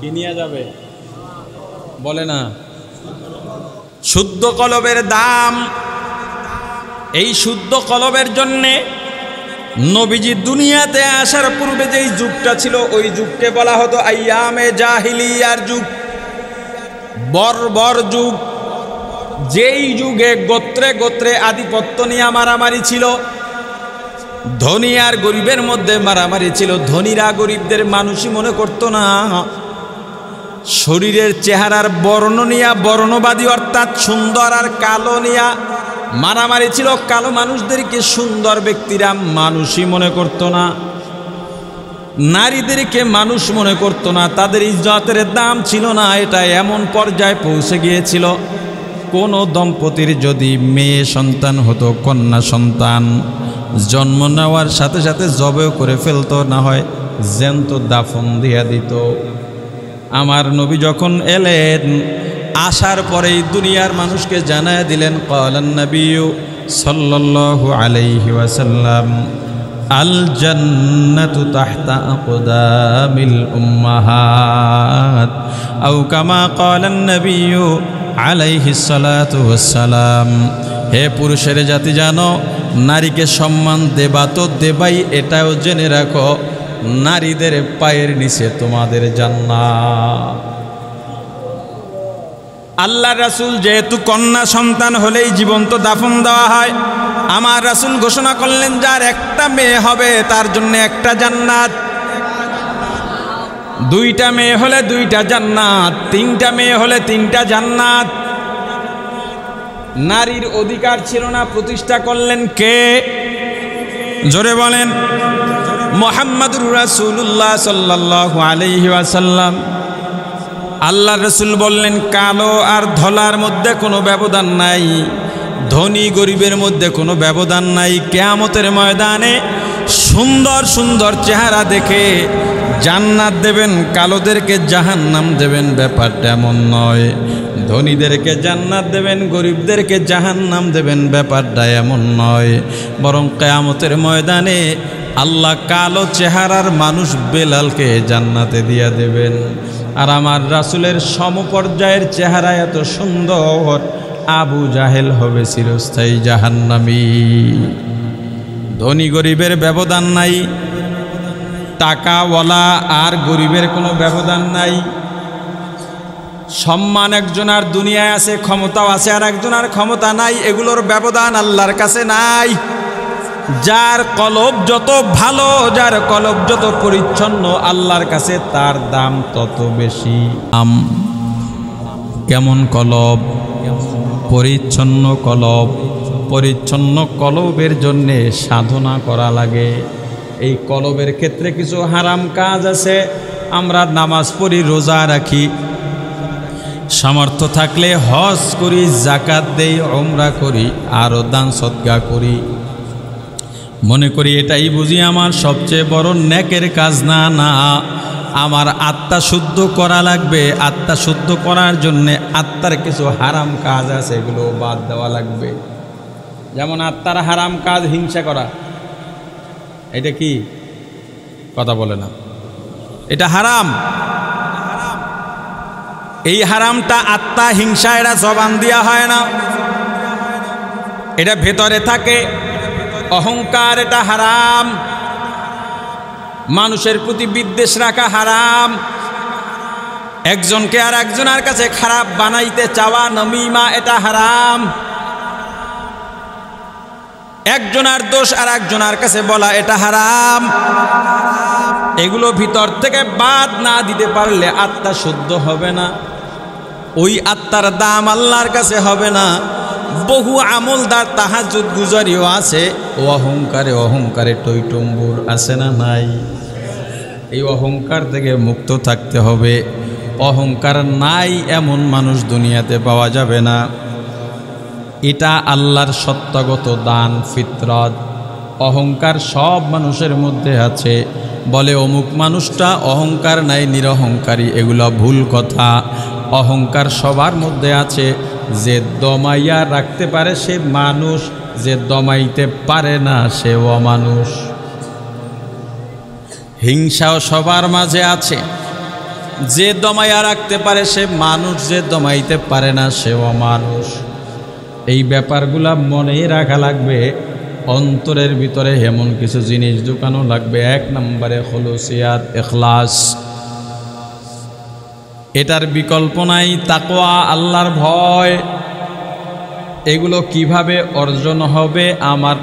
কি নিয়ে যাবে? বলে না, শুদ্ধ কলবের দাম। এই শুদ্ধ কলবের জন্যে নবীজি দুনিয়াতে আসার পূর্বে যেই যুগটা ছিল ওই যুগকে বলা হতো আইয়ামে জাহিলিয়ার যুগ, বর্বর যুগ। যেই যুগে গোত্রে গোত্রে আধিপত্য নিয়ে মারামারি ছিল, ধনী আর গরিবের মধ্যে মারামারি ছিল। ধনীরা গরিবদের মানুষই মনে করতো না, শরীরের চেহারার বর্ণ নিয়া বর্ণবাদী অর্থাৎ সুন্দর আর কালো নিয়া মারামারি ছিল। কালো মানুষদেরকে সুন্দর ব্যক্তিরা মানুষই মনে করতো না, নারীদেরকে মানুষ মনে করতো না, তাদের ইজ্জতের দাম ছিল না। এটা এমন পর্যায়ে পৌঁছে গিয়েছিল, কোনো দম্পতির যদি মেয়ে সন্তান হতো, কন্যা সন্তান জন্ম নেওয়ার সাথে সাথে জবেও করে ফেলতো, না হয় জ্যান্ত দাফন দিয়া দিত। আমার নবী যখন এলেন, আসার পরেই দুনিয়ার মানুষকে জানায় দিলেন, ক্বালান নবিয়্যু সাল্লাল্লাহু আলাইহি ওয়াসাল্লাম আল জান্নাতু তাহতা আকদামিল উম্মাহাত আও কামা ক্বালান নবিয়্যু আলাইহিস সালাতু ওয়াসসালাম। হে পুরুষের জাতি, জানো নারীকে সম্মান দেবা তো দেবাই, এটাও জেনে রাখো নারীদের পায়ের নিচে তোমাদের জান্নাত। আল্লাহ রাসূল যেহেতু কন্যা সন্তান হলেই জীবন্ত দাফন দেওয়া হয়, আমার রাসূল ঘোষণা করলেন যার একটা মেয়ে হবে তার জন্য একটা জান্নাত, দুইটা মেয়ে হলে দুইটা জান্নাত, তিনটা মেয়ে হলে তিনটা জান্নাত। নারীর অধিকার ছিল না, প্রতিষ্ঠা করলেন কে? জোরে বলেন। মুহাম্মাদুর রাসূলুল্লাহ সাল্লাল্লাহু আলাইহি ওয়াসাল্লাম। আল্লাহ রাসূল বললেন, কালো আর ধলার মধ্যে কোনো ব্যবধান নাই, ধনী গরিবের মধ্যে কোনো ব্যবধান নাই। কিয়ামতের ময়দানে সুন্দর সুন্দর চেহারা দেখে জান্নাত দেবেন, কালোদেরকে জাহান্নাম দেবেন, ব্যাপারটা এমন নয়। ধনীদেরকে জান্নাত দেবেন, গরিবদেরকে জাহান্নাম দেবেন, ব্যাপারটা এমন নয়। বরং কিয়ামতের ময়দানে আল্লাহ কালো চেহারার মানুষ বেলালকে জান্নাতে দিয়া দেবেন। আর আমার রাসূলের সমপর্যায়ের চেহারা এত সুন্দর, আবু জাহেল হবে চিরস্থায়ী জাহান্নামী। ধনী গরিবের ব্যবধান নাই, টাকাওয়ালা আর গরিবের কোনো ব্যবধান নাই। সম্মান একজন আর দুনিয়ায় আছে, ক্ষমতাও আছে, আর একজন আর ক্ষমতা নাই, এগুলোর ব্যবধান আল্লাহর কাছে নাই। যার কলব যত ভালো, যার কলব যত পরিচ্ছন্ন, আল্লাহর কাছে তার দাম তত বেশি। কেমন কলব? পরিচ্ছন্ন কলব। পরিচ্ছন্ন কলবের জন্যে সাধনা করা লাগে। এই কলবের ক্ষেত্রে কিছু হারাম কাজ আছে। আমরা নামাজ পড়ি, রোজা রাখি, সামর্থ্য থাকলে হজ করি, জাকাত দেই, উমরা করি, আরও দান সদকা করি। মনে করি এটাই বুঝি আমার সবচেয়ে বড় নেকের কাজ। না না, আমার আত্মা শুদ্ধ করা লাগবে। আত্মা শুদ্ধ করার জন্যে আত্মার কিছু হারাম কাজ আছে, এগুলো বাদ দেওয়া লাগবে। যেমন আত্মার হারাম কাজ হিংসা করা, এটা কি কথা বলে না? এটা হারাম। এই হারামটা আত্মা হিংসা, এটা জবান দিয়া হয় না, এটা ভেতরে থাকে। অহংকার, এটা হারাম। মানুষের প্রতি বিদ্বেষ রাখা হারাম। একজনকে আর একজনের কাছে খারাপ বানাইতে চাওয়া, নমিমা, এটা হারাম। একজনের দোষ আর একজনের কাছে বলা, এটা হারাম। এগুলো ভিতর থেকে বাদ না দিতে পারলে আত্মা শুদ্ধ হবে না। ওই আত্মার দাম আল্লাহর কাছে হবে না। বহু আমলদার তাহাজ্জুদ গুজারিও আছে, অহংকারে অহংকারে টইটম্বুর আছে না নাই? এই অহংকার থেকে মুক্ত থাকতে হবে। অহংকার নাই এমন মানুষ দুনিয়াতে পাওয়া যাবে না। এটা আল্লাহর সত্যগত দান, ফিতরত। অহংকার সব মানুষের মধ্যে আছে। বলে অমুক মানুষটা অহংকার নাই, নিরহংকারী, এগুলো ভুল কথা। অহংকার সবার মধ্যে আছে। যে দমাইয়া রাখতে পারে সে মানুষ, যে দমাইতে পারে না সে অমানুষ। হিংসাও সবার মাঝে আছে। যে দমাইয়া রাখতে পারে সে মানুষ, যে দমাইতে পারে না সেও মানুষ। এই ব্যাপারগুলা মনে রাখা লাগবে। অন্তরের ভিতরে এমন কিছু জিনিস ঢুকানো লাগবে। 1 নম্বরে খুলুসিয়াত, ইখলাস। এটার বিকল্প নাই। তাকওয়া, আল্লাহর ভয়। এগুলো কিভাবে অর্জন হবে? আমার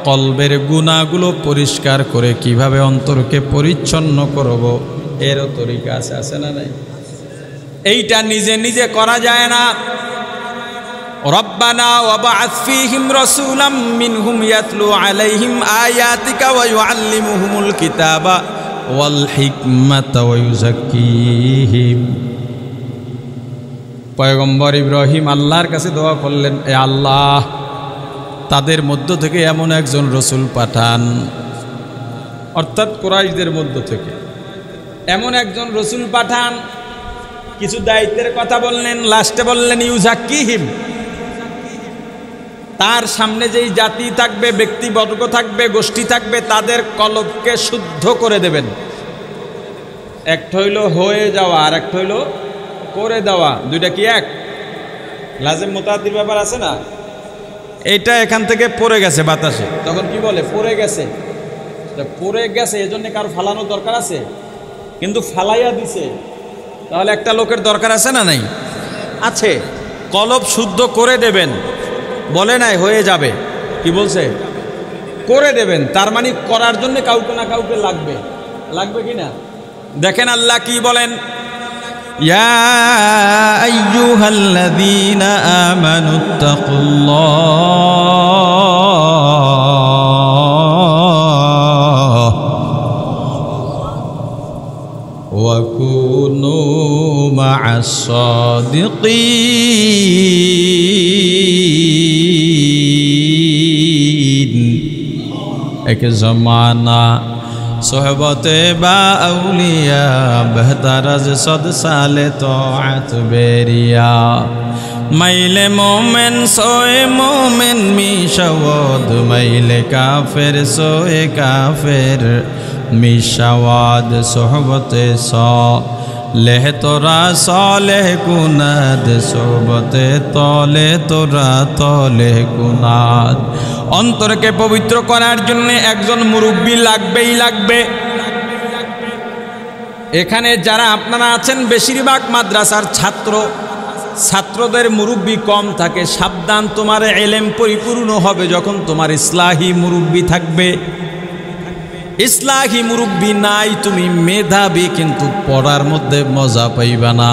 কলবের গুনাহগুলো পরিষ্কার করে কিভাবে অন্তরকে পরিচ্ছন্ন করব, এরও তরিকা আছে না নাই? এইটা নিজে নিজে করা যায় না। রব্বানা ওয়াবআথ ফীহিম রাসূলাম মিনহুম ইয়াতলু আলাইহিম আয়াতিকা ওয়া ইউআল্লিমুহুমুল কিতাবা ওয়াল হিকমাতা ওয়া ইউযাক্কিহিম। পয়গম্বর ইব্রাহিম আল্লাহর কাছে দোয়া করলেন, এ আল্লাহ, তাদের মধ্য থেকে এমন একজন রসুল পাঠান, অর্থাৎ কুরাইশদের মধ্য থেকে এমন একজন রসুল পাঠান। কিছু দায়িত্বের কথা বললেন, লাস্টে বললেন ইউযাক্কিহিম। তার সামনে যেই জাতি থাকবে, ব্যক্তিবর্গ থাকবে, গোষ্ঠী থাকবে, তাদের কলবকে শুদ্ধ করে দেবেন। একটা হইল হয়ে যাওয়া, আর একটা হইল করে দেওয়া। দুইটা কি এক? লাজিম মুতাআদ্দির ব্যাপার আছে না? এইটা এখান থেকে পড়ে গেছে বাতাসে, তখন কি বলে? পড়ে গেছে। পড়ে গেছে, এজন্য কারো ফালানোর দরকার আছে? কিন্তু ফালাইয়া দিছে, তাহলে একটা লোকের দরকার আছে না নাই? আছে। কলব শুদ্ধ করে দেবেন, বলে নাই হয়ে যাবে। কি বলছে? করে দেবেন। তার মানে করার জন্য কাউকে না কাউকে লাগবে, লাগবে কি না? দেখেন আল্লাহ কি বলেন, ইয়া আইয়ুহাল্লাযীনা আমানুত্তাকুল্লাহ ওয়া কুনু মা'আস সাদিকিন। এক জমানা सोहबते बा औलिया बेहतर अज 100 साले तोअत बेरिया माइले मोमेन सोए मोमेन मिशवाद माइले काफिर सोए काफिर मिशवाद सोहबते सो लेह तोरा सोलेह कुनाद सोहबते तोले तोरा तोले कुनाद। অন্তরকে পবিত্র করার জন্য একজন মুরব্বী লাগবেই লাগবে। এখানে যারা আপনারা আছেন বেশিরভাগ মাদ্রাসার ছাত্র, ছাত্রদের মুরব্বী কম থাকে। সাবধান, তোমার ইলম পরিপূর্ণ হবে যখন তোমার ইসলাহি মুরব্বী থাকবে। ইসলাহি মুরব্বী নাই, তুমি মেধাবী কিন্তু পড়ার মধ্যে মজা পাইবা না।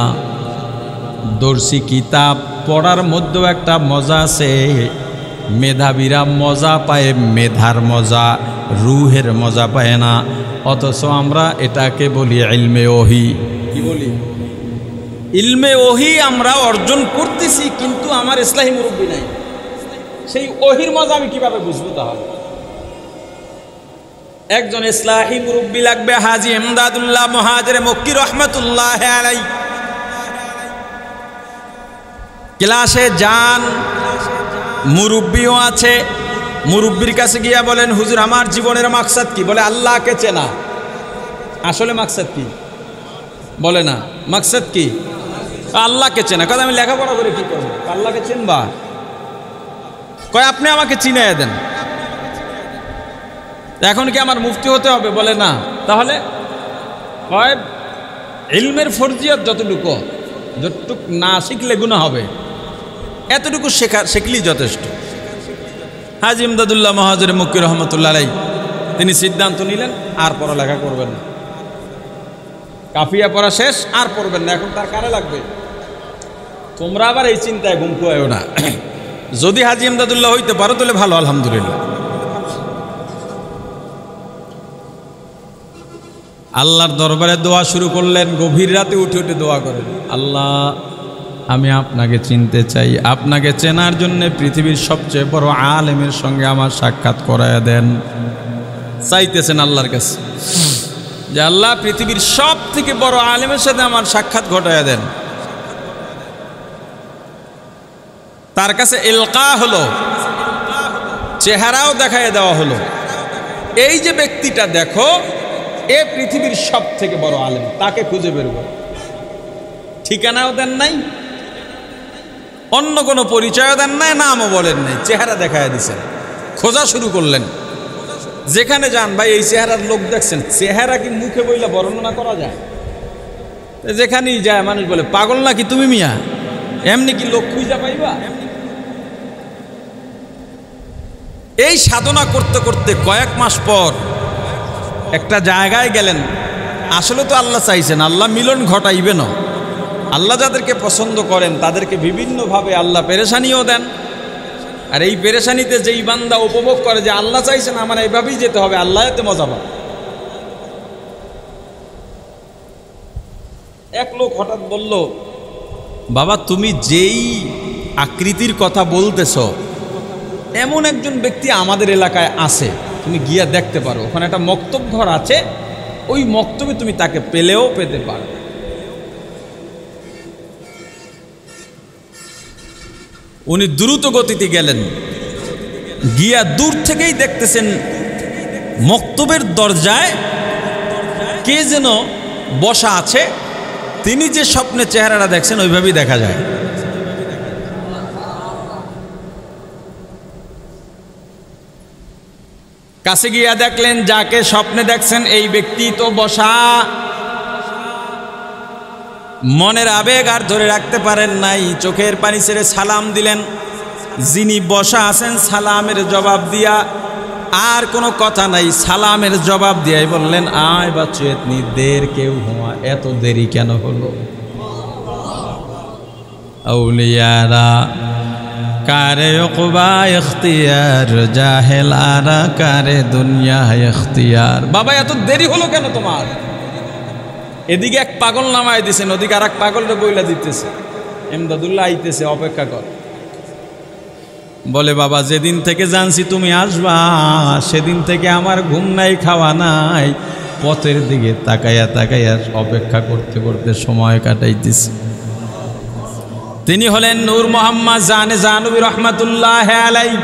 দর্শি কিতাব পড়ার মধ্যেও একটা মজা আছে। মেধাবীরা মজা পায়, মেধার মজা, রুহের মজা পায় না। অথচ আমরা এটাকে বলি ইলমে ওহী। কি বলি? ইলমে ওহী আমরা অর্জন করতেছি, কিন্তু আমার ইসলাহি মুরব্বী নাই। সেই ওহির মজা আমি কিভাবে বুঝবো? তাহলে একজন ইসলাহি মুরব্বী লাগবে। হাজী ইমদাদুল্লাহ মুহাজির মক্কি রহমাতুল্লাহ আলাইহি ক্লাসে যান, মুরব্বিও আছে। মুরব্বির কাছে গিয়া বলেন, হুজুর আমার জীবনের মাকসাদ কি? বলে আল্লাহকে চেনা। আসলে মাকসাদ কি? বলে না। মাকসাদ কি? আল্লাহকে চেনা। কয় আমি লেখাপড়া করে কি করবো? আল্লাহকে চিনবা? কয় আপনি আমাকে চিনাইয়া দেন। এখন কি আমার মুফতি হতে হবে? বলে না। তাহলে কয় ইলমের ফরজিয়ত যতটুকু না শিখলে গুনাহ হবে, এতটুকু শিখলেই যথেষ্ট। হাজী ইমদাদুল্লাহ মুহাজির মক্কি রহমতুল্লাহ আলাইহি তিনি সিদ্ধান্ত নিলেন আর পড়ালেখা করবেন না। কাফিয়া পড়া শেষ, আর পড়বেন না। এখন তার কারে লাগবে? তোমরা আবার এই চিন্তায় ঘুম খুয়াও না। যদি হাজী ইমদাদুল্লাহ হইতে পারো তাহলে ভালো, আলহামদুলিল্লাহ। আল্লাহর দরবারে দোয়া শুরু করলেন। গভীর রাতে উঠে উঠে দোয়া করেন, আল্লাহ আমি আপনাকে চিনতে চাই। আপনাকে চেনার জন্য পৃথিবীর সবচেয়ে বড় আলেমের সঙ্গে আমার সাক্ষাৎ করায়া দেন। চাইতেছেন আল্লাহর কাছে যে আল্লাহ পৃথিবীর সব থেকে বড় আলেমের সাথে আমার সাক্ষাৎ ঘটায়া দেন। তার কাছে ইলকা হলো, চেহারাও দেখায় দেওয়া হলো, এই যে ব্যক্তিটা দেখো, এ পৃথিবীর সব থেকে বড় আলেম, তাকে খুঁজে বের করো। ঠিকানাও দেন নাই, অন্য কোনো পরিচয়ও দেন নাই, নামও বলেন নাই, চেহারা দেখায় দিছেন। খোঁজা শুরু করলেন, যেখানে যান ভাই এই চেহারার লোক দেখছেন। চেহারা কি মুখে বইলা বর্ণনা করা যায়? যেখানেই যায় মানুষ বলে পাগল নাকি তুমি মিয়া, এমনি কি লোক খুঁজা পাইবা? এই সাধনা করতে করতে কয়েক মাস পর একটা জায়গায় গেলেন। আসলে তো আল্লাহ চাইছেন, আল্লাহ মিলন ঘটাইবে না। আল্লাহ যাদেরকে পছন্দ করেন তাদেরকে বিভিন্নভাবে আল্লাহ পেরেশানিও দেন। আর এই পেরেশানিতে যেই বান্দা উপভোগ করে যে আল্লাহ চাইছেন আমার এইভাবেই যেতে হবে, আল্লাহ এতে মজা পায়। এক লোক হঠাৎ বলল, বাবা তুমি যেই আকৃতির কথা বলতেছ এমন একজন ব্যক্তি আমাদের এলাকায় আছে, তুমি গিয়া দেখতে পারো, ওখানে একটা মক্তব ঘর আছে, ওই মক্তবে তুমি তাকে পেলেও পেতে পারো। উনি দ্রুত গতিতে গেলেন, গিয়া দূর থেকেই দেখতেছেন মক্তবের দরজায় কে যেন বসা আছে। তিনি যে স্বপ্নে চেহারাটা দেখছেন ওইভাবেই দেখা যায়। কাছে গিয়া দেখলেন যাকে স্বপ্নে দেখছেন এই ব্যক্তি তো বসা। মনের আবেগ আর ধরে রাখতে পারেন নাই, চোখের পানি ছেড়ে সালাম দিলেন। যিনি বসা আছেন সালামের জবাব দিয়া, আর কোনো কথা নাই, সালামের জবাব দিয়াই বললেন, আয় বাচ্চু এতনি দের কেউ হুয়া, এত দেরি কেন হলো? আউলিয়ারা কারে উকবা ইখতিয়ার, জাহেলারা কারে দুনিয়া ইখতিয়ার। বাবা এত দেরি হলো কেন তোমার? এদিকে এক পাগল নামায় দিছেন, ওদিকে আর এক পাগলটা বইলা দিতেছে, এমদাদুল্লাহ আইতেছে, অপেক্ষা কর। বলে বাবা যেদিন থেকে জানছি তুমি আসবা সেদিন থেকে আমার ঘুম নাই, খাওয়া নাই, পথের দিকে তাকাইয়া তাকাইয়া অপেক্ষা করতে করতে সময় কাটাইতেছি। তিনি হলেন নূর মোহাম্মদ জানে জানবী রহমাতুল্লাহ আলাইহি।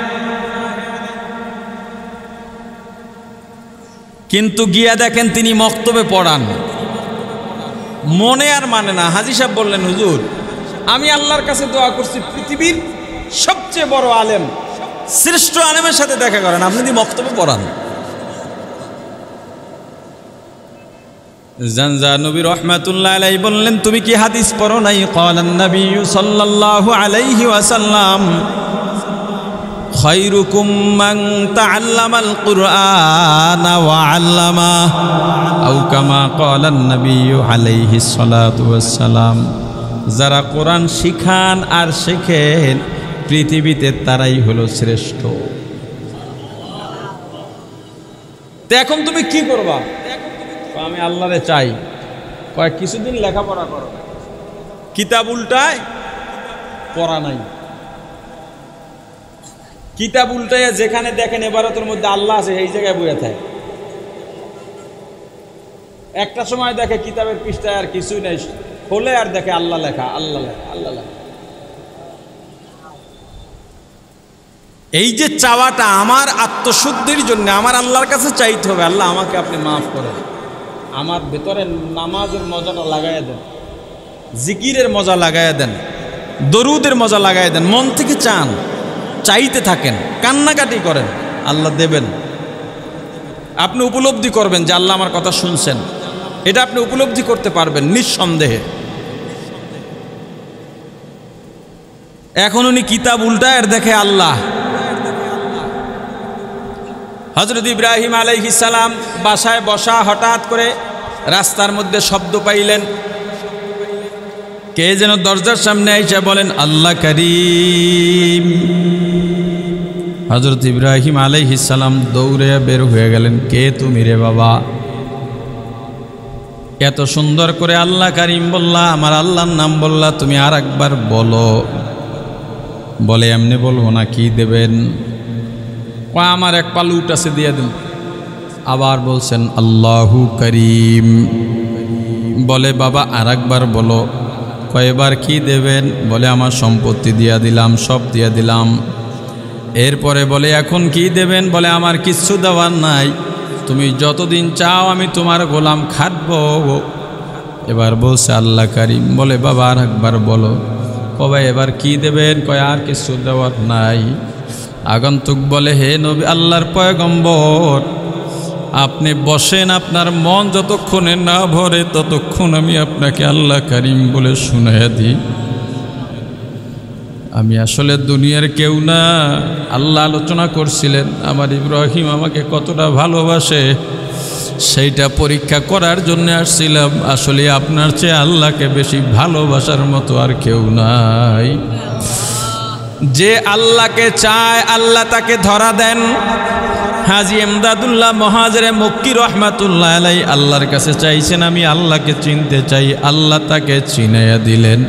কিন্তু গিয়া দেখেন তিনি মক্তবে পড়ান, মনে আর মানে না। হাজী সাহেব বললেন, হুজুর আমি আল্লাহর কাছে দোয়া করছি পৃথিবীর সবচেয়ে বড় আলেম, শ্রেষ্ঠ আলেমের সাথে দেখা করেন, আপনি যদি মক্তবে পড়ান। জানজানবী রাহমাতুল্লাহি আলাইহি বললেন, তুমি কি হাদিস পড়ো নাই? ক্বালান নবী সাল্লাল্লাহু আলাইহি ওয়াসাল্লাম খায়রুকুম মান তাআল্লামাল কুরআনা ওয়া আল্লামা, আও কামা ক্বালান নবী আলাইহিস সালাতু ওয়াস সালাম। যারা কোরআন শিখান আর শেখেন পৃথিবীতে তারাই হলো শ্রেষ্ঠ। তো এখন তুমি কি করবা? আমি আল্লাহরে চাই, কয়েক কিছুদিন লেখাপড়া করো, কিতাব উল্টায় পড়া নাই। কিতাব উল্টায় যেখানে দেখেন এবারতের মধ্যে আল্লাহ আছে এই জায়গায় বইয়া থাকে। একটা সময় দেখে কিতাবের পৃষ্ঠায় আর কিছুই নাই, খোলে আর দেখে আল্লাহ লেখা, আল্লাহ লেখা, আল্লাহ লেখা। এই যে চাওয়াটা আমার আত্মশুদ্ধির জন্য, আমার আল্লাহর কাছে চাইতে হবে, আল্লাহ আমাকে আপনি মাফ করেন, আমার ভেতরে নামাজের মজাটা লাগাইয়া দেন, জিকিরের মজা লাগাইয়া দেন, দরুদের মজা লাগাইয়া দেন। মন থেকে চান, চাইতে থাকেন, কান্নাকাটি করেন, আল্লাহ দেবেন। আপনি উপলব্ধি করবেন যে আল্লাহ আমার কথা শুনছেন, এটা আপনি উপলব্ধি করতে পারবেন নিঃসন্দেহে। এখন উনি কিতাব উল্টায় আর দেখে আল্লাহ। হযরত ইব্রাহিম আলাইহিস সালাম বাসায় বসা, হঠাৎ করে রাস্তার মধ্যে শব্দ পাইলেন, কে যেন দরজার সামনে এসে বলেন, আল্লাহ করিম। হযরত ইব্রাহিম আলাইহিস সালাম দৌড়ে বের হয়ে গেলেন, কে তুমি রে বাবা? এত সুন্দর করে আল্লাহ করিম বললা, আমার আল্লাহর নাম বললা, তুমি আর একবার বলো। বলে এমনি বলবো না, কি দেবেন? আমার এক পাল উট আছে দিয়ে দেন। আবার বলছেন আল্লাহু করিম। বলে বাবা আর একবার বলো। কয়েকবার কি দেবেন? বলে আমার সম্পত্তি দিয়া দিলাম, সব দিয়া দিলাম। এরপরে বলে এখন কি দেবেন? বলে আমার কিচ্ছু দেওয়ার নাই, তুমি যতদিন চাও আমি তোমার গোলাম খাটবো। এবার বলছে আল্লাহ কারীম। বলে বাবা আর একবার বলো। কবে এবার কি দেবেন? কয় আর কিছু দেওয়ার নাই। আগন্তুক বলে হে নবী আল্লাহর পয়গম্বর, আপনি বসেন, আপনার মন যতক্ষণে না ভরে ততক্ষণ আমি আপনাকে আল্লাহ কারীম বলে শুনাইয়া দিই। আমি আসলে দুনিয়ার কেউ না। আল্লাহ আলোচনা করছিলেন আমার ইব্রাহিম আমাকে কতটা ভালোবাসে, সেইটা পরীক্ষা করার জন্য আসছিলাম। আসলে আপনার চেয়ে আল্লাহকে বেশি ভালোবাসার মতো আর কেউ নাই। যে আল্লাহকে চায় আল্লাহ তাকে ধরা দেন। হাজী এমদাদুল্লাহ মহাজেরে মক্কি রহমাতুল্লাহ আলাইহি আল্লাহর কাছে চাইছেন আমি আল্লাহকে চিনতে চাই, আল্লাহ তাকে চিনাইয়া দিলেন।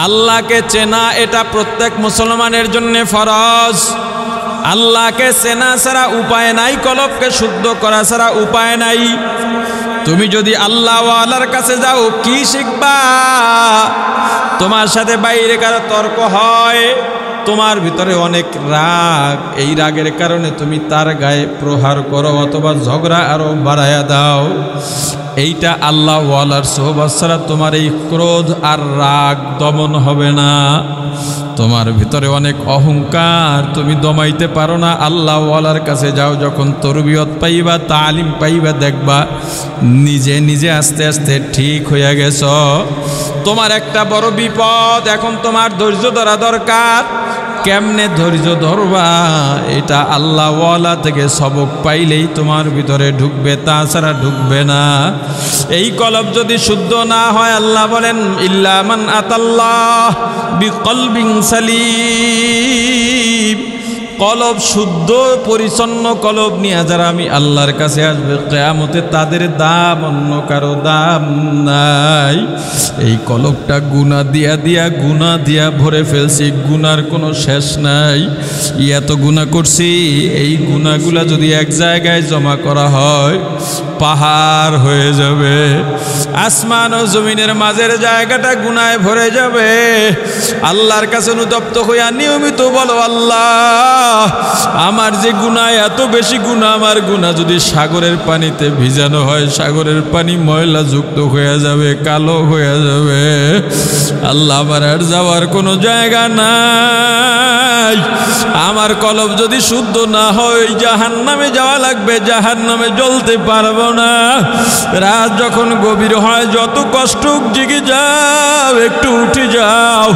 আল্লাহকে চেনা এটা প্রত্যেক মুসলমানের জন্য ফরজ। আল্লাহকে চেনা ছাড়া উপায় নাই, কলবকে শুদ্ধ করা ছাড়া উপায় নাই। তুমি যদি আল্লাহ ওয়ালার কাছে যাও কি শিখবা? তোমার সাথে বাইরে কারো তর্ক হয়, তোমার ভিতরে অনেক রাগ, এই রাগের কারণে তুমি তার গায়ে প্রহার করো অথবা ঝগড়া আরো বাড়ায়া দাও। এইটা আল্লাহ ওয়ালার সোহবত ছাড়া তোমার এই ক্রোধ আর রাগ দমন হবে না। তোমার ভিতরে অনেক অহংকার, তুমি দমাইতে পারো না। আল্লাহ ওয়ালার কাছে যাও, যখন তরবিয়ত পাইবা, তালিম পাইবা, দেখবা নিজে নিজে আস্তে আস্তে ঠিক হয়ে গেছ। তোমার একটা বড় বিপদ, এখন তোমার ধৈর্য ধরা দরকার। কেমনে ধৈর্য ধরবা? এটা আল্লাহ ওয়ালা থেকে সবক পাইলেই তোমার ভিতরে ঢুকবে, তাছাড়া ঢুকবে না। এই কলব যদি শুদ্ধ না হয়, আল্লাহ বলেন ইল্লা মান আতাল্লাহ বিকলবিন সালিম। কলব শুদ্ধ পরিচ্ছন্ন কলব নিয়ে যারা আমি আল্লাহর কাছে আসবে কিয়ামতে, তাদের দাম অন্য কারো দাম নাই। এই কলবটা গুনাহ দিয়া ভরে ফেলছি, গুনার কোনো শেষ নাই। এত গুনাহ করছি, এই গুনাহগুলা যদি এক জায়গায় জমা করা হয় পাহাড় হয়ে যাবে। আসমান ও জমিনের মাঝের জায়গাটা গুনায় ভরে যাবে। আল্লাহর কাছে অনুতপ্ত হইয়া নিয়মিত বলো আল্লাহ আমার যে গুনাহ, এত বেশি গুনাহ, আমার গুনাহ যদি সাগরের পানিতে ভিজানো হয়, সাগরের পানি ময়লা যুক্ত হয়ে যাবে, কালো হয়ে যাবে। আল্লাহ আমার আর যাওয়ার কোনো জায়গা নাই। আমার কলব যদি শুদ্ধ না হয় জাহান্নামে যাওয়া লাগবে, জাহান্নামে জ্বলতে পারবো না। রাত যখন গভীর হয়, যত কষ্ট জেগে যাও, একটু উঠে যাও।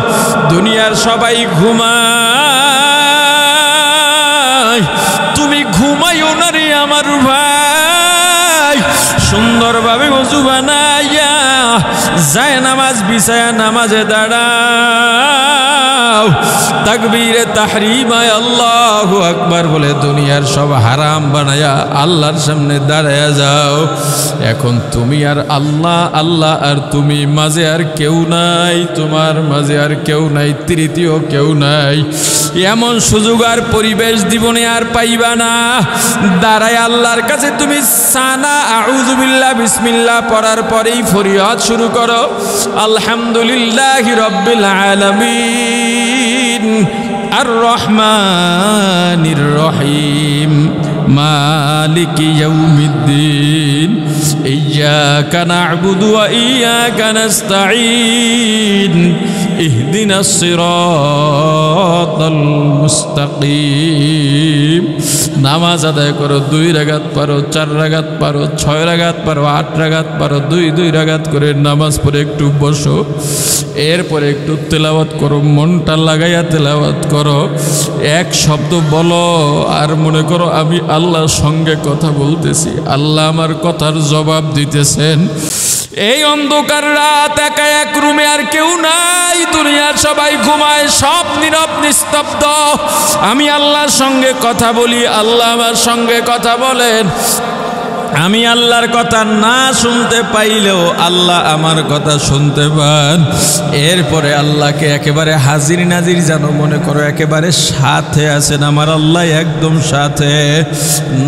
দুনিয়ার সবাই ঘুমায়, তুমি ঘুমাইও না রে আমার ভাই। সুন্দরভাবে ওযু বানাইয়া যায় নামাজ বিছায়া নামাজে দাঁড়াও, তাকবীরে তাহরিমায় আল্লাহু আকবার বলে দুনিয়ার সব হারাম বানায়া আল্লাহর সামনে দাঁড়ায়া যাও। এখন তুমি আর আল্লাহ, আল্লাহ আর তুমি, মাঝে আর কেউ নাই। তোমার মাঝে আর কেউ নাই, তৃতীয় কেউ নাই। এমন সুযোগ আর পরিবেশ জীবনে আর পাইবা না। দাঁড়ায় আল্লাহর কাছে তুমি সানা আউযু বিল্লাহ বিসমিল্লাহ পড়ার পরেই ফরিয়াদ শুরু করো, আলহামদুলিল্লাহি রাব্বিল আলামিন আর রহমানির রহিম মালিকি ইয়াউমিদ্দিন ইয়্যাকা না'বুদু ওয়া ইয়্যাকা নাস্তাঈন ইহদিনাস সিরাতাল মুস্তাকিম। নামাজ আদায় করো, 2 রাকাত পারো, 4 রাকাত পারো, 6 রাকাত পারো, 8 রাকাত পারো, 2 রাকাত করে নামাজ পড়ে একটু বসো। এরপরে একটু তেলাওয়াত করো, মনটা লাগাইয়া তেলাওয়াত করো। এক শব্দ বলো আর মনে করো আমি আল্লাহর সঙ্গে কথা বলতেছি, আল্লাহ আমার কথার জবাব দিতেছেন। এই অন্ধকার রাত, একা এক রুমে আর কেউ নাই, দুনিয়ার সবাই ঘুমায়, সব নীরব নিস্তব্ধ। আমি আল্লাহর সঙ্গে কথা বলি, আল্লাহ আমার সঙ্গে কথা বলেন। আমি আল্লাহর কথা না শুনতে পাইলেও আল্লাহ আমার কথা শুনতে পান। এরপরে আল্লাহকে একেবারে হাজির নাজির জানো, মনে করো একেবারে সাথে আছেন আমার আল্লাহ, একদম সাথে।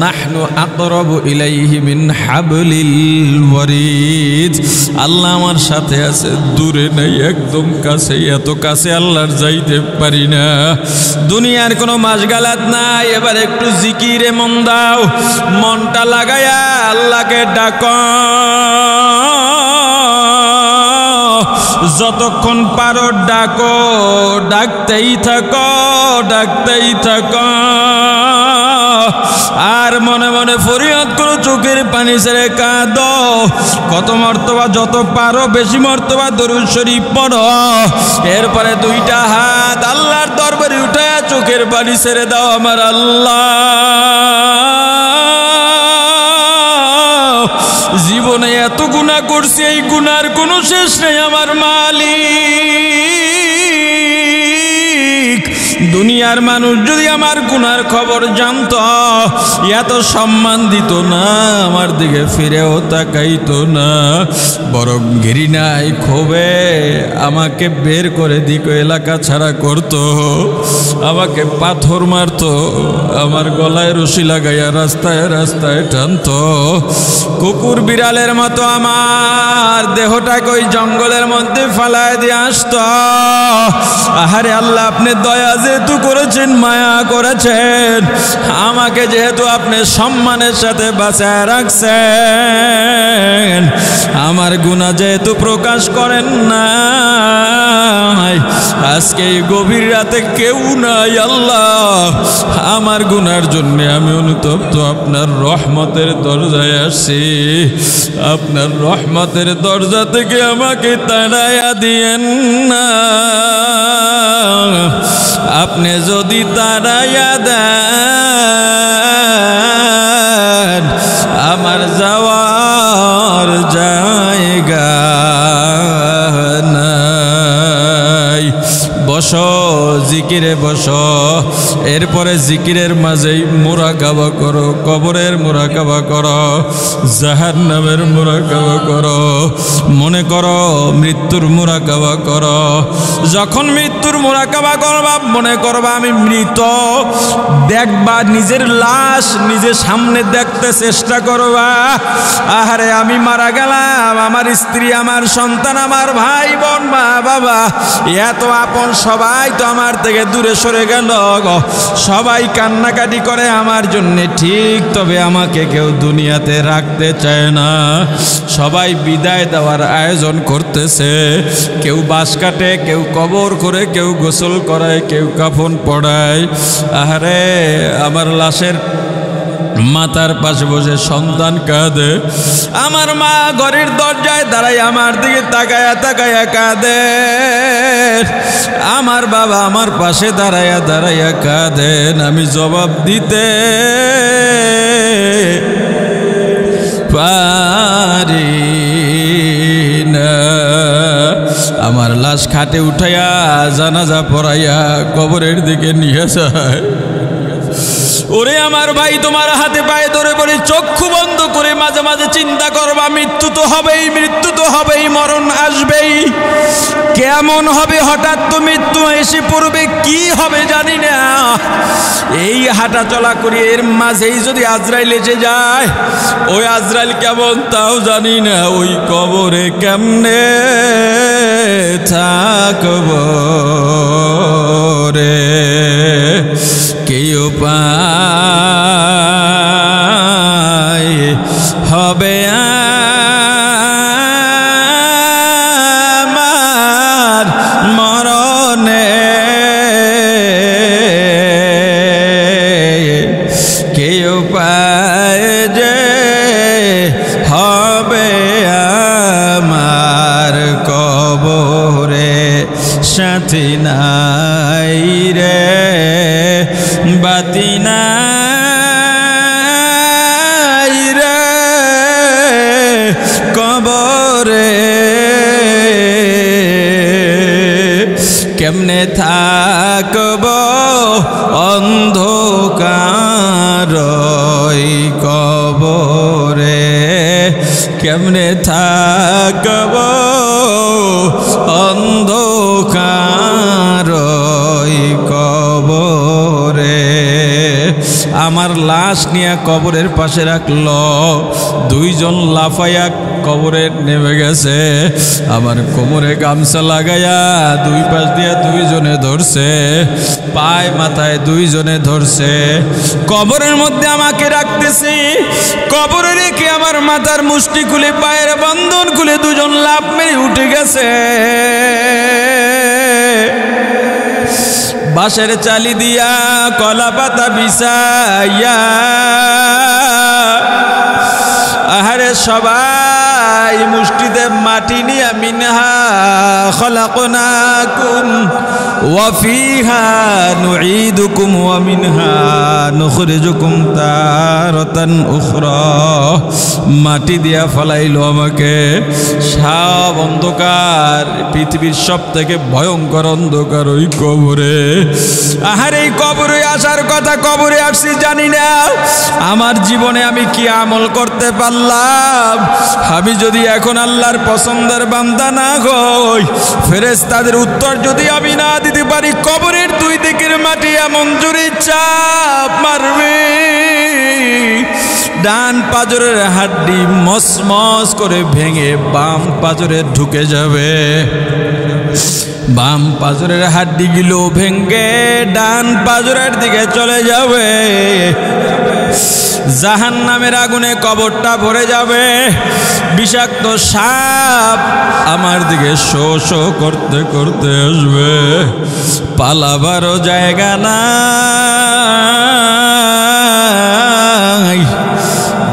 নাহনু আকরাবু ইলাইহি মিন হাবলিল ওয়ারিদ। আল্লাহ আমার সাথে আছে, দূরে নেই, একদম কাছে। এত কাছে আল্লাহর যাইতে পারি না। দুনিয়ার কোনো মাশগালাত নাই। এবার একটু জিকিরে মন দাও, মনটা লাগায়া আল্লাহকে ডাকো। যতক্ষণ পারো ডাকো, ডাকতেই থাকো, ডাকতেই থাকো। আর মনে মনে ফরিয়াদ করো, চোখের পানি ছেড়ে কাঁদো। কত মর্তবা যত পারো বেশি মর্তবা দরুদ শরীফ পড়ো। এরপরে দুইটা হাত আল্লাহর দরবারে উঠায়া চোখের পানি ছেড়ে দাও। আমার আল্লাহ, জীবনে এত গুনাহ করছি, এই গুনার কোনো শেষ নেই। আমার মালিক, দুনিয়ার মানুষ যদি আমার গুনার খবর জানতো, এত সম্মান দিত না, আমার দিকে ফিরেও তাকাইতো না, বরং ঘৃণায় ক্ষোভে আমাকে বের করে দিক এলাকা ছাড়া করতো, আমাকে পাথর মারতো, আমার গলায় রশি লাগাইয়া রাস্তায় রাস্তায় টানতো। কুকুর বিড়ালের মতো আমার দেহটাকে ওই জঙ্গলের মধ্যে ফালায় দিয়ে আসতো। আহারে আল্লাহ, আপনি দয়া যেহেতু করেছেন, মায়া করেছেন, আমাকে যেহেতু আপনি সম্মানের সাথে বাঁচায় রাখছেন, আমার গুনাহ যেহেতু প্রকাশ করেন না, আজকে এই গভীর রাতে কেউ নাই আল্লাহ, আমার গুনার জন্য আমি অনুতপ্ত। আপনার রহমতের দরজায় আসছি, আপনার রহমতের দরজা থেকে আমাকে তাড়াইয়া দিয়েন না। আপনি যদি তাড়াইয়া দেন, আমার যাওয়ার জায়গা নাই। বসো, জিকিরে বসো। এরপরে জিকিরের মাঝেই মুরাকাবা করো, কবরের মুরাকাবা করো, জাহান্নামের মুরাকাবা করো, মনে করো মৃত্যুর মুরাকাবা করো। যখন মৃত্যুর মুরাকাবা করবা, মনে করবা আমি মৃত, দেখবা নিজের লাশ নিজের সামনে দেখতে চেষ্টা করবা। আহারে আমি মারা গেলাম, আমার স্ত্রী, আমার সন্তান, আমার ভাই বোন, মা বাবা, এত আপন সবাই তো আমার থেকে দূরে সরে গেল। সবাই কান্নাকাটি করে আমার জন্য, ঠিক, তবে আমাকে কেউ দুনিয়াতে রাখতে চায় না। সবাই বিদায় দেওয়ার আয়োজন করতেছে, কেউ বাঁশ কাটে, কেউ কবর করে, কেউ গোসল করায়, কেউ কাফন পড়ায়। আহারে আমার লাশের মাথার পাশে বসে সন্তান কাঁদে, আমার মা ঘরের দরজায় দাঁড়ায় আমার দিকে তাকায়া তাকায়া কাঁদে, আমার বাবা আমার পাশে দাঁড়ায়া দাঁড়ায়া কাঁদেন। আমি জবাব দিতে পারি না। আমার লাশ খাটে উঠাইয়া জানাজা পড়াইয়া কবরের দিকে নিয়ে যায়। ওরে আমার ভাই, তোমার হাতে পায়ে ধরে বলি, চক্ষু বন্ধ করে মাঝে মাঝে চিন্তা করবা, মৃত্যু তো হবেই, মৃত্যু তো হবেই, মরণ আসবেই। কেমন হবে, হঠাৎ তো মৃত্যু এসে পড়বে, কি হবে জানি না। এই হাঁটা চলা করি, এর মাঝেই যদি আজরাইল এসে যায়, ওই আজরাইল কেমন তাও জানি না। ওই কবরে কেমনে থাকব রে, কেউ পায় হবে আমার মরণে, কেউ পায় যে হবে আমার কবরে, সাথী নাই রে, বাতি নাই রে কবরে, কেমনে থাকব অন্ধকার কবরে, কেমনে থাকব অন্ধকার কবরে। আমার লাশ নিয়ে কবরের পাশে রাখলো। দুইজন লাফাইয়া কবরে নেমে গেছে। আমার কোমরে গামছা লাগাইয়া দুই পাশ দিয়ে দুইজনে ধরছে, পায় মাথায় দুইজনে ধরছে। কবরের মধ্যে আমাকে রাখতেছি। কবরে রেখে আমার মাথার মুষ্টি খুলে পায়ের বন্ধন খুলে দুজন লাফ মেরে উঠে গেছে। বাঁশের চালি দিয়া কলা পাতা বিছাইয়া আহারে সবাই মুষ্টিতে মাটি নিয়া মিনহা খলাকনাকুম ওয়া ফিহা নুঈদুকুম ওয়া মিনহা নুখরিজুকুম তারাতান উখরা। মাটি দিয়া ফলাইলো আমাকে। সব অন্ধকার, পৃথিবীর সব থেকে ভয়ঙ্কর অন্ধকার ওই কবরে। আহারে এই কবরে আসার কথা, কবরে আসছি জানি না আমার জীবনে আমি কি আমল করতে পারলাম। আমি যদি এখন আল্লাহর পছন্দের বান্দা না হই, ফেরেশতাদের উত্তর যদি আমি না দিতে পারি, কবরের দুই দিকের মাটি এমন জোরে চাপ মারবে, ডান পাজরের হাড্ডি মসমস করে ভেঙে বাম পাজরে ঢুকে যাবে। বাম পাজরের হাড্ডিগুলো ভেঙে ডান পাজরের দিকে চলে যাবে। জাহান্নামের আগুনে কবরটা ভরে যাবে। বিষাক্ত সাপ আমার দিকে শো শো করতে করতে আসবে। পালাবারও জায়গা নাই,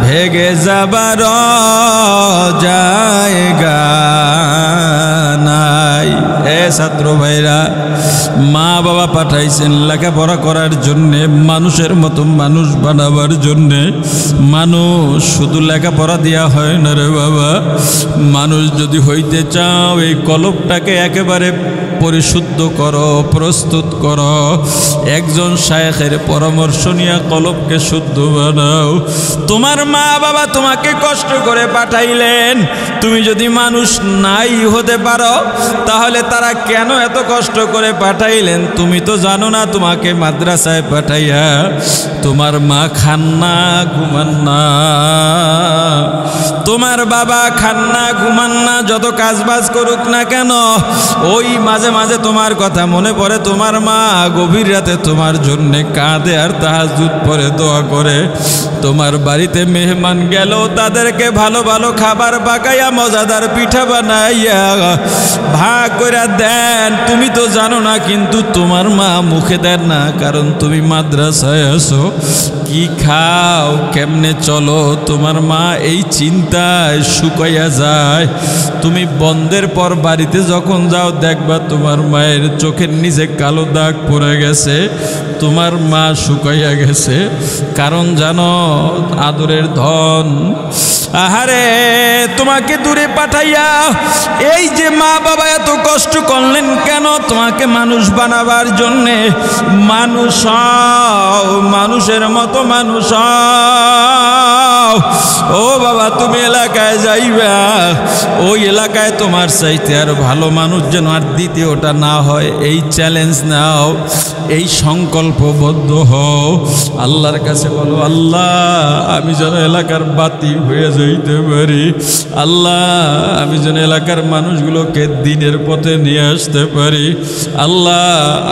ভেগে যাবার জায়গা নাই। ছাত্র ভাইরা, মা বাবা পাঠাইছেন লেখাপড়া করার জন্যে, মানুষের মতো মানুষ বানাবার জন্যে। মানুষ শুধু লেখাপড়া দেওয়া হয় না রে বাবা। মানুষ যদি হইতে চাও, এই কলবটাকে একেবারে পরিশুদ্ধ করো, প্রস্তুত করো। একজন শায়েখের পরামর্শ নিয়ে কলবকে শুদ্ধ বানাও। তোমার মা বাবা তোমাকে কষ্ট করে পাঠাইলেন। তুমি যদি মানুষ নাই হতে পারো, তাহলে তারা কেন এত কষ্ট করে পাঠাইলেন তুমি তো জানো না। তোমাকে মাদ্রাসায় পাঠাইয়া তোমার মা খান না, ঘুমান না, তোমার বাবা খান না, ঘুমান না, যত কাজবাজ করুক না কেন, ওই মাঝে মাঝে তোমার কথা মনে পড়ে। তোমার মা গভীর রাতে তোমার জন্য কাঁদে আর তাহাজ্জুদ পড়ে দোয়া করে। তোমার বাড়িতে মেহমান গেল, তাদেরকে ভালো ভালো খাবার পাকাইয়া মজাদার পিঠা বানাইয়া ভাগ করে দেন। তুমি তো জানো না, কিন্তু তোমার মা মুখে দেন না, কারণ তুমি মাদ্রাসায় আসো। কি খাও, কেমনে চলো, তোমার মা এই চিন্তায় শুকাইয়া যায়। তুমি বন্ধের পর বাড়িতে যখন যাও, দেখবা তোমার মায়ের চোখের নিচে কালো দাগ পড়ে গেছে, তোমার মা শুকাইয়া গেছে। কারণ জানো, আদরের ধন। আহারে, তোমাকে দূরে পাঠাইয়া এই যে মা বাবা এত কষ্ট করলেন কেন? তোমাকে মানুষ বানাবার জন্যে। মানুষ হও, মানুষের মতো মানুষ হও। ও বাবা, তুমি এলাকায় যাইবা, ওই এলাকায় তোমার চাইতে আর ভালো মানুষ যেন আর দ্বিতীয়টা না হয়, এই চ্যালেঞ্জ নাও, এই সংকল্পবদ্ধ হও। আল্লাহর কাছে বলো, আল্লাহ আমি যেন এলাকার বাতি হয়ে যাইতে পারি। আল্লাহ আমি যেন এলাকার মানুষগুলোকে দিনের পথে নিয়ে আসতে পারি। আল্লাহ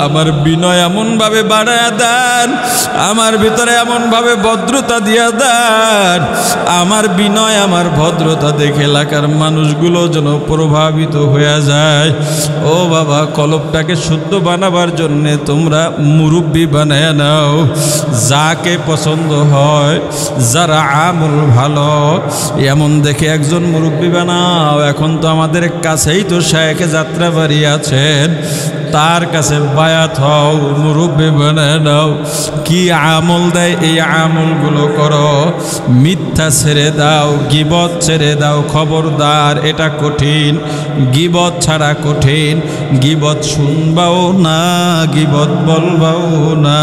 আমার বিনয় এমনভাবে বাড়ায়া দেন, আমার ভিতরে এমনভাবে ভদ্রতা দিয়া দেন, আমার বিনয় আমার ভদ্রতা দেখে এলাকার মানুষগুলো যেন প্রভাবিত হয়ে যায়। ও বাবা, কলবটাকে শুদ্ধ বানাবার জন্যে তোমরা মুরব্বি বানায় নাও। যাকে পছন্দ হয়, যারা আমল ভালো, এমন দেখে একজন মুরব্বি বানাও। এখন তো আমাদের কাছেই তো শায়েখে যাত্রাবাড়ি আছেন, তার কাছে বায়াত হও, মুরব্বি বানায় নাও। কি আমল দেয়, এই আমলগুলো করো। মিথ্যা ছেড়ে দাও, গীবত ছেড়ে দাও। খবরদার, এটা কঠিন, গীবত ছাড়া কঠিন। গীবত শুনবাও না, গীবত বলবাও না।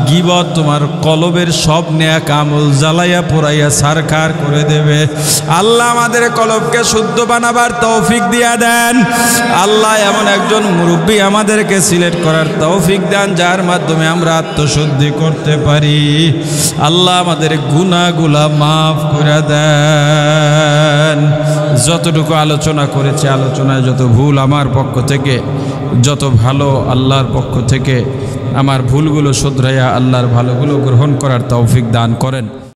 গীবত তোমার কলবের সব নেক আমল জ্বালাইয়া পোড়াইয়া ছারখার করে দেবে। আল্লাহ আমাদের কলবকে শুদ্ধ বানাবার তৌফিক দিয়া দেন। আল্লাহ এমন একজন মুরব্বি মুরব্বী আমাদেরকে সিলেক্ট করার তৌফিক দান, যার মাধ্যমে আমরা আত্মশুদ্ধি করতে পারি। আল্লাহ আমাদের গুনাহগুলা মাফ করে দেন। যতটুকু আলোচনা করেছে, আলোচনায় যত ভুল আমার পক্ষ থেকে, যত ভালো আল্লাহর পক্ষ থেকে, আমার ভুলগুলো শুধরাইয়া আল্লাহর ভালোগুলো গ্রহণ করার তৌফিক দান করেন।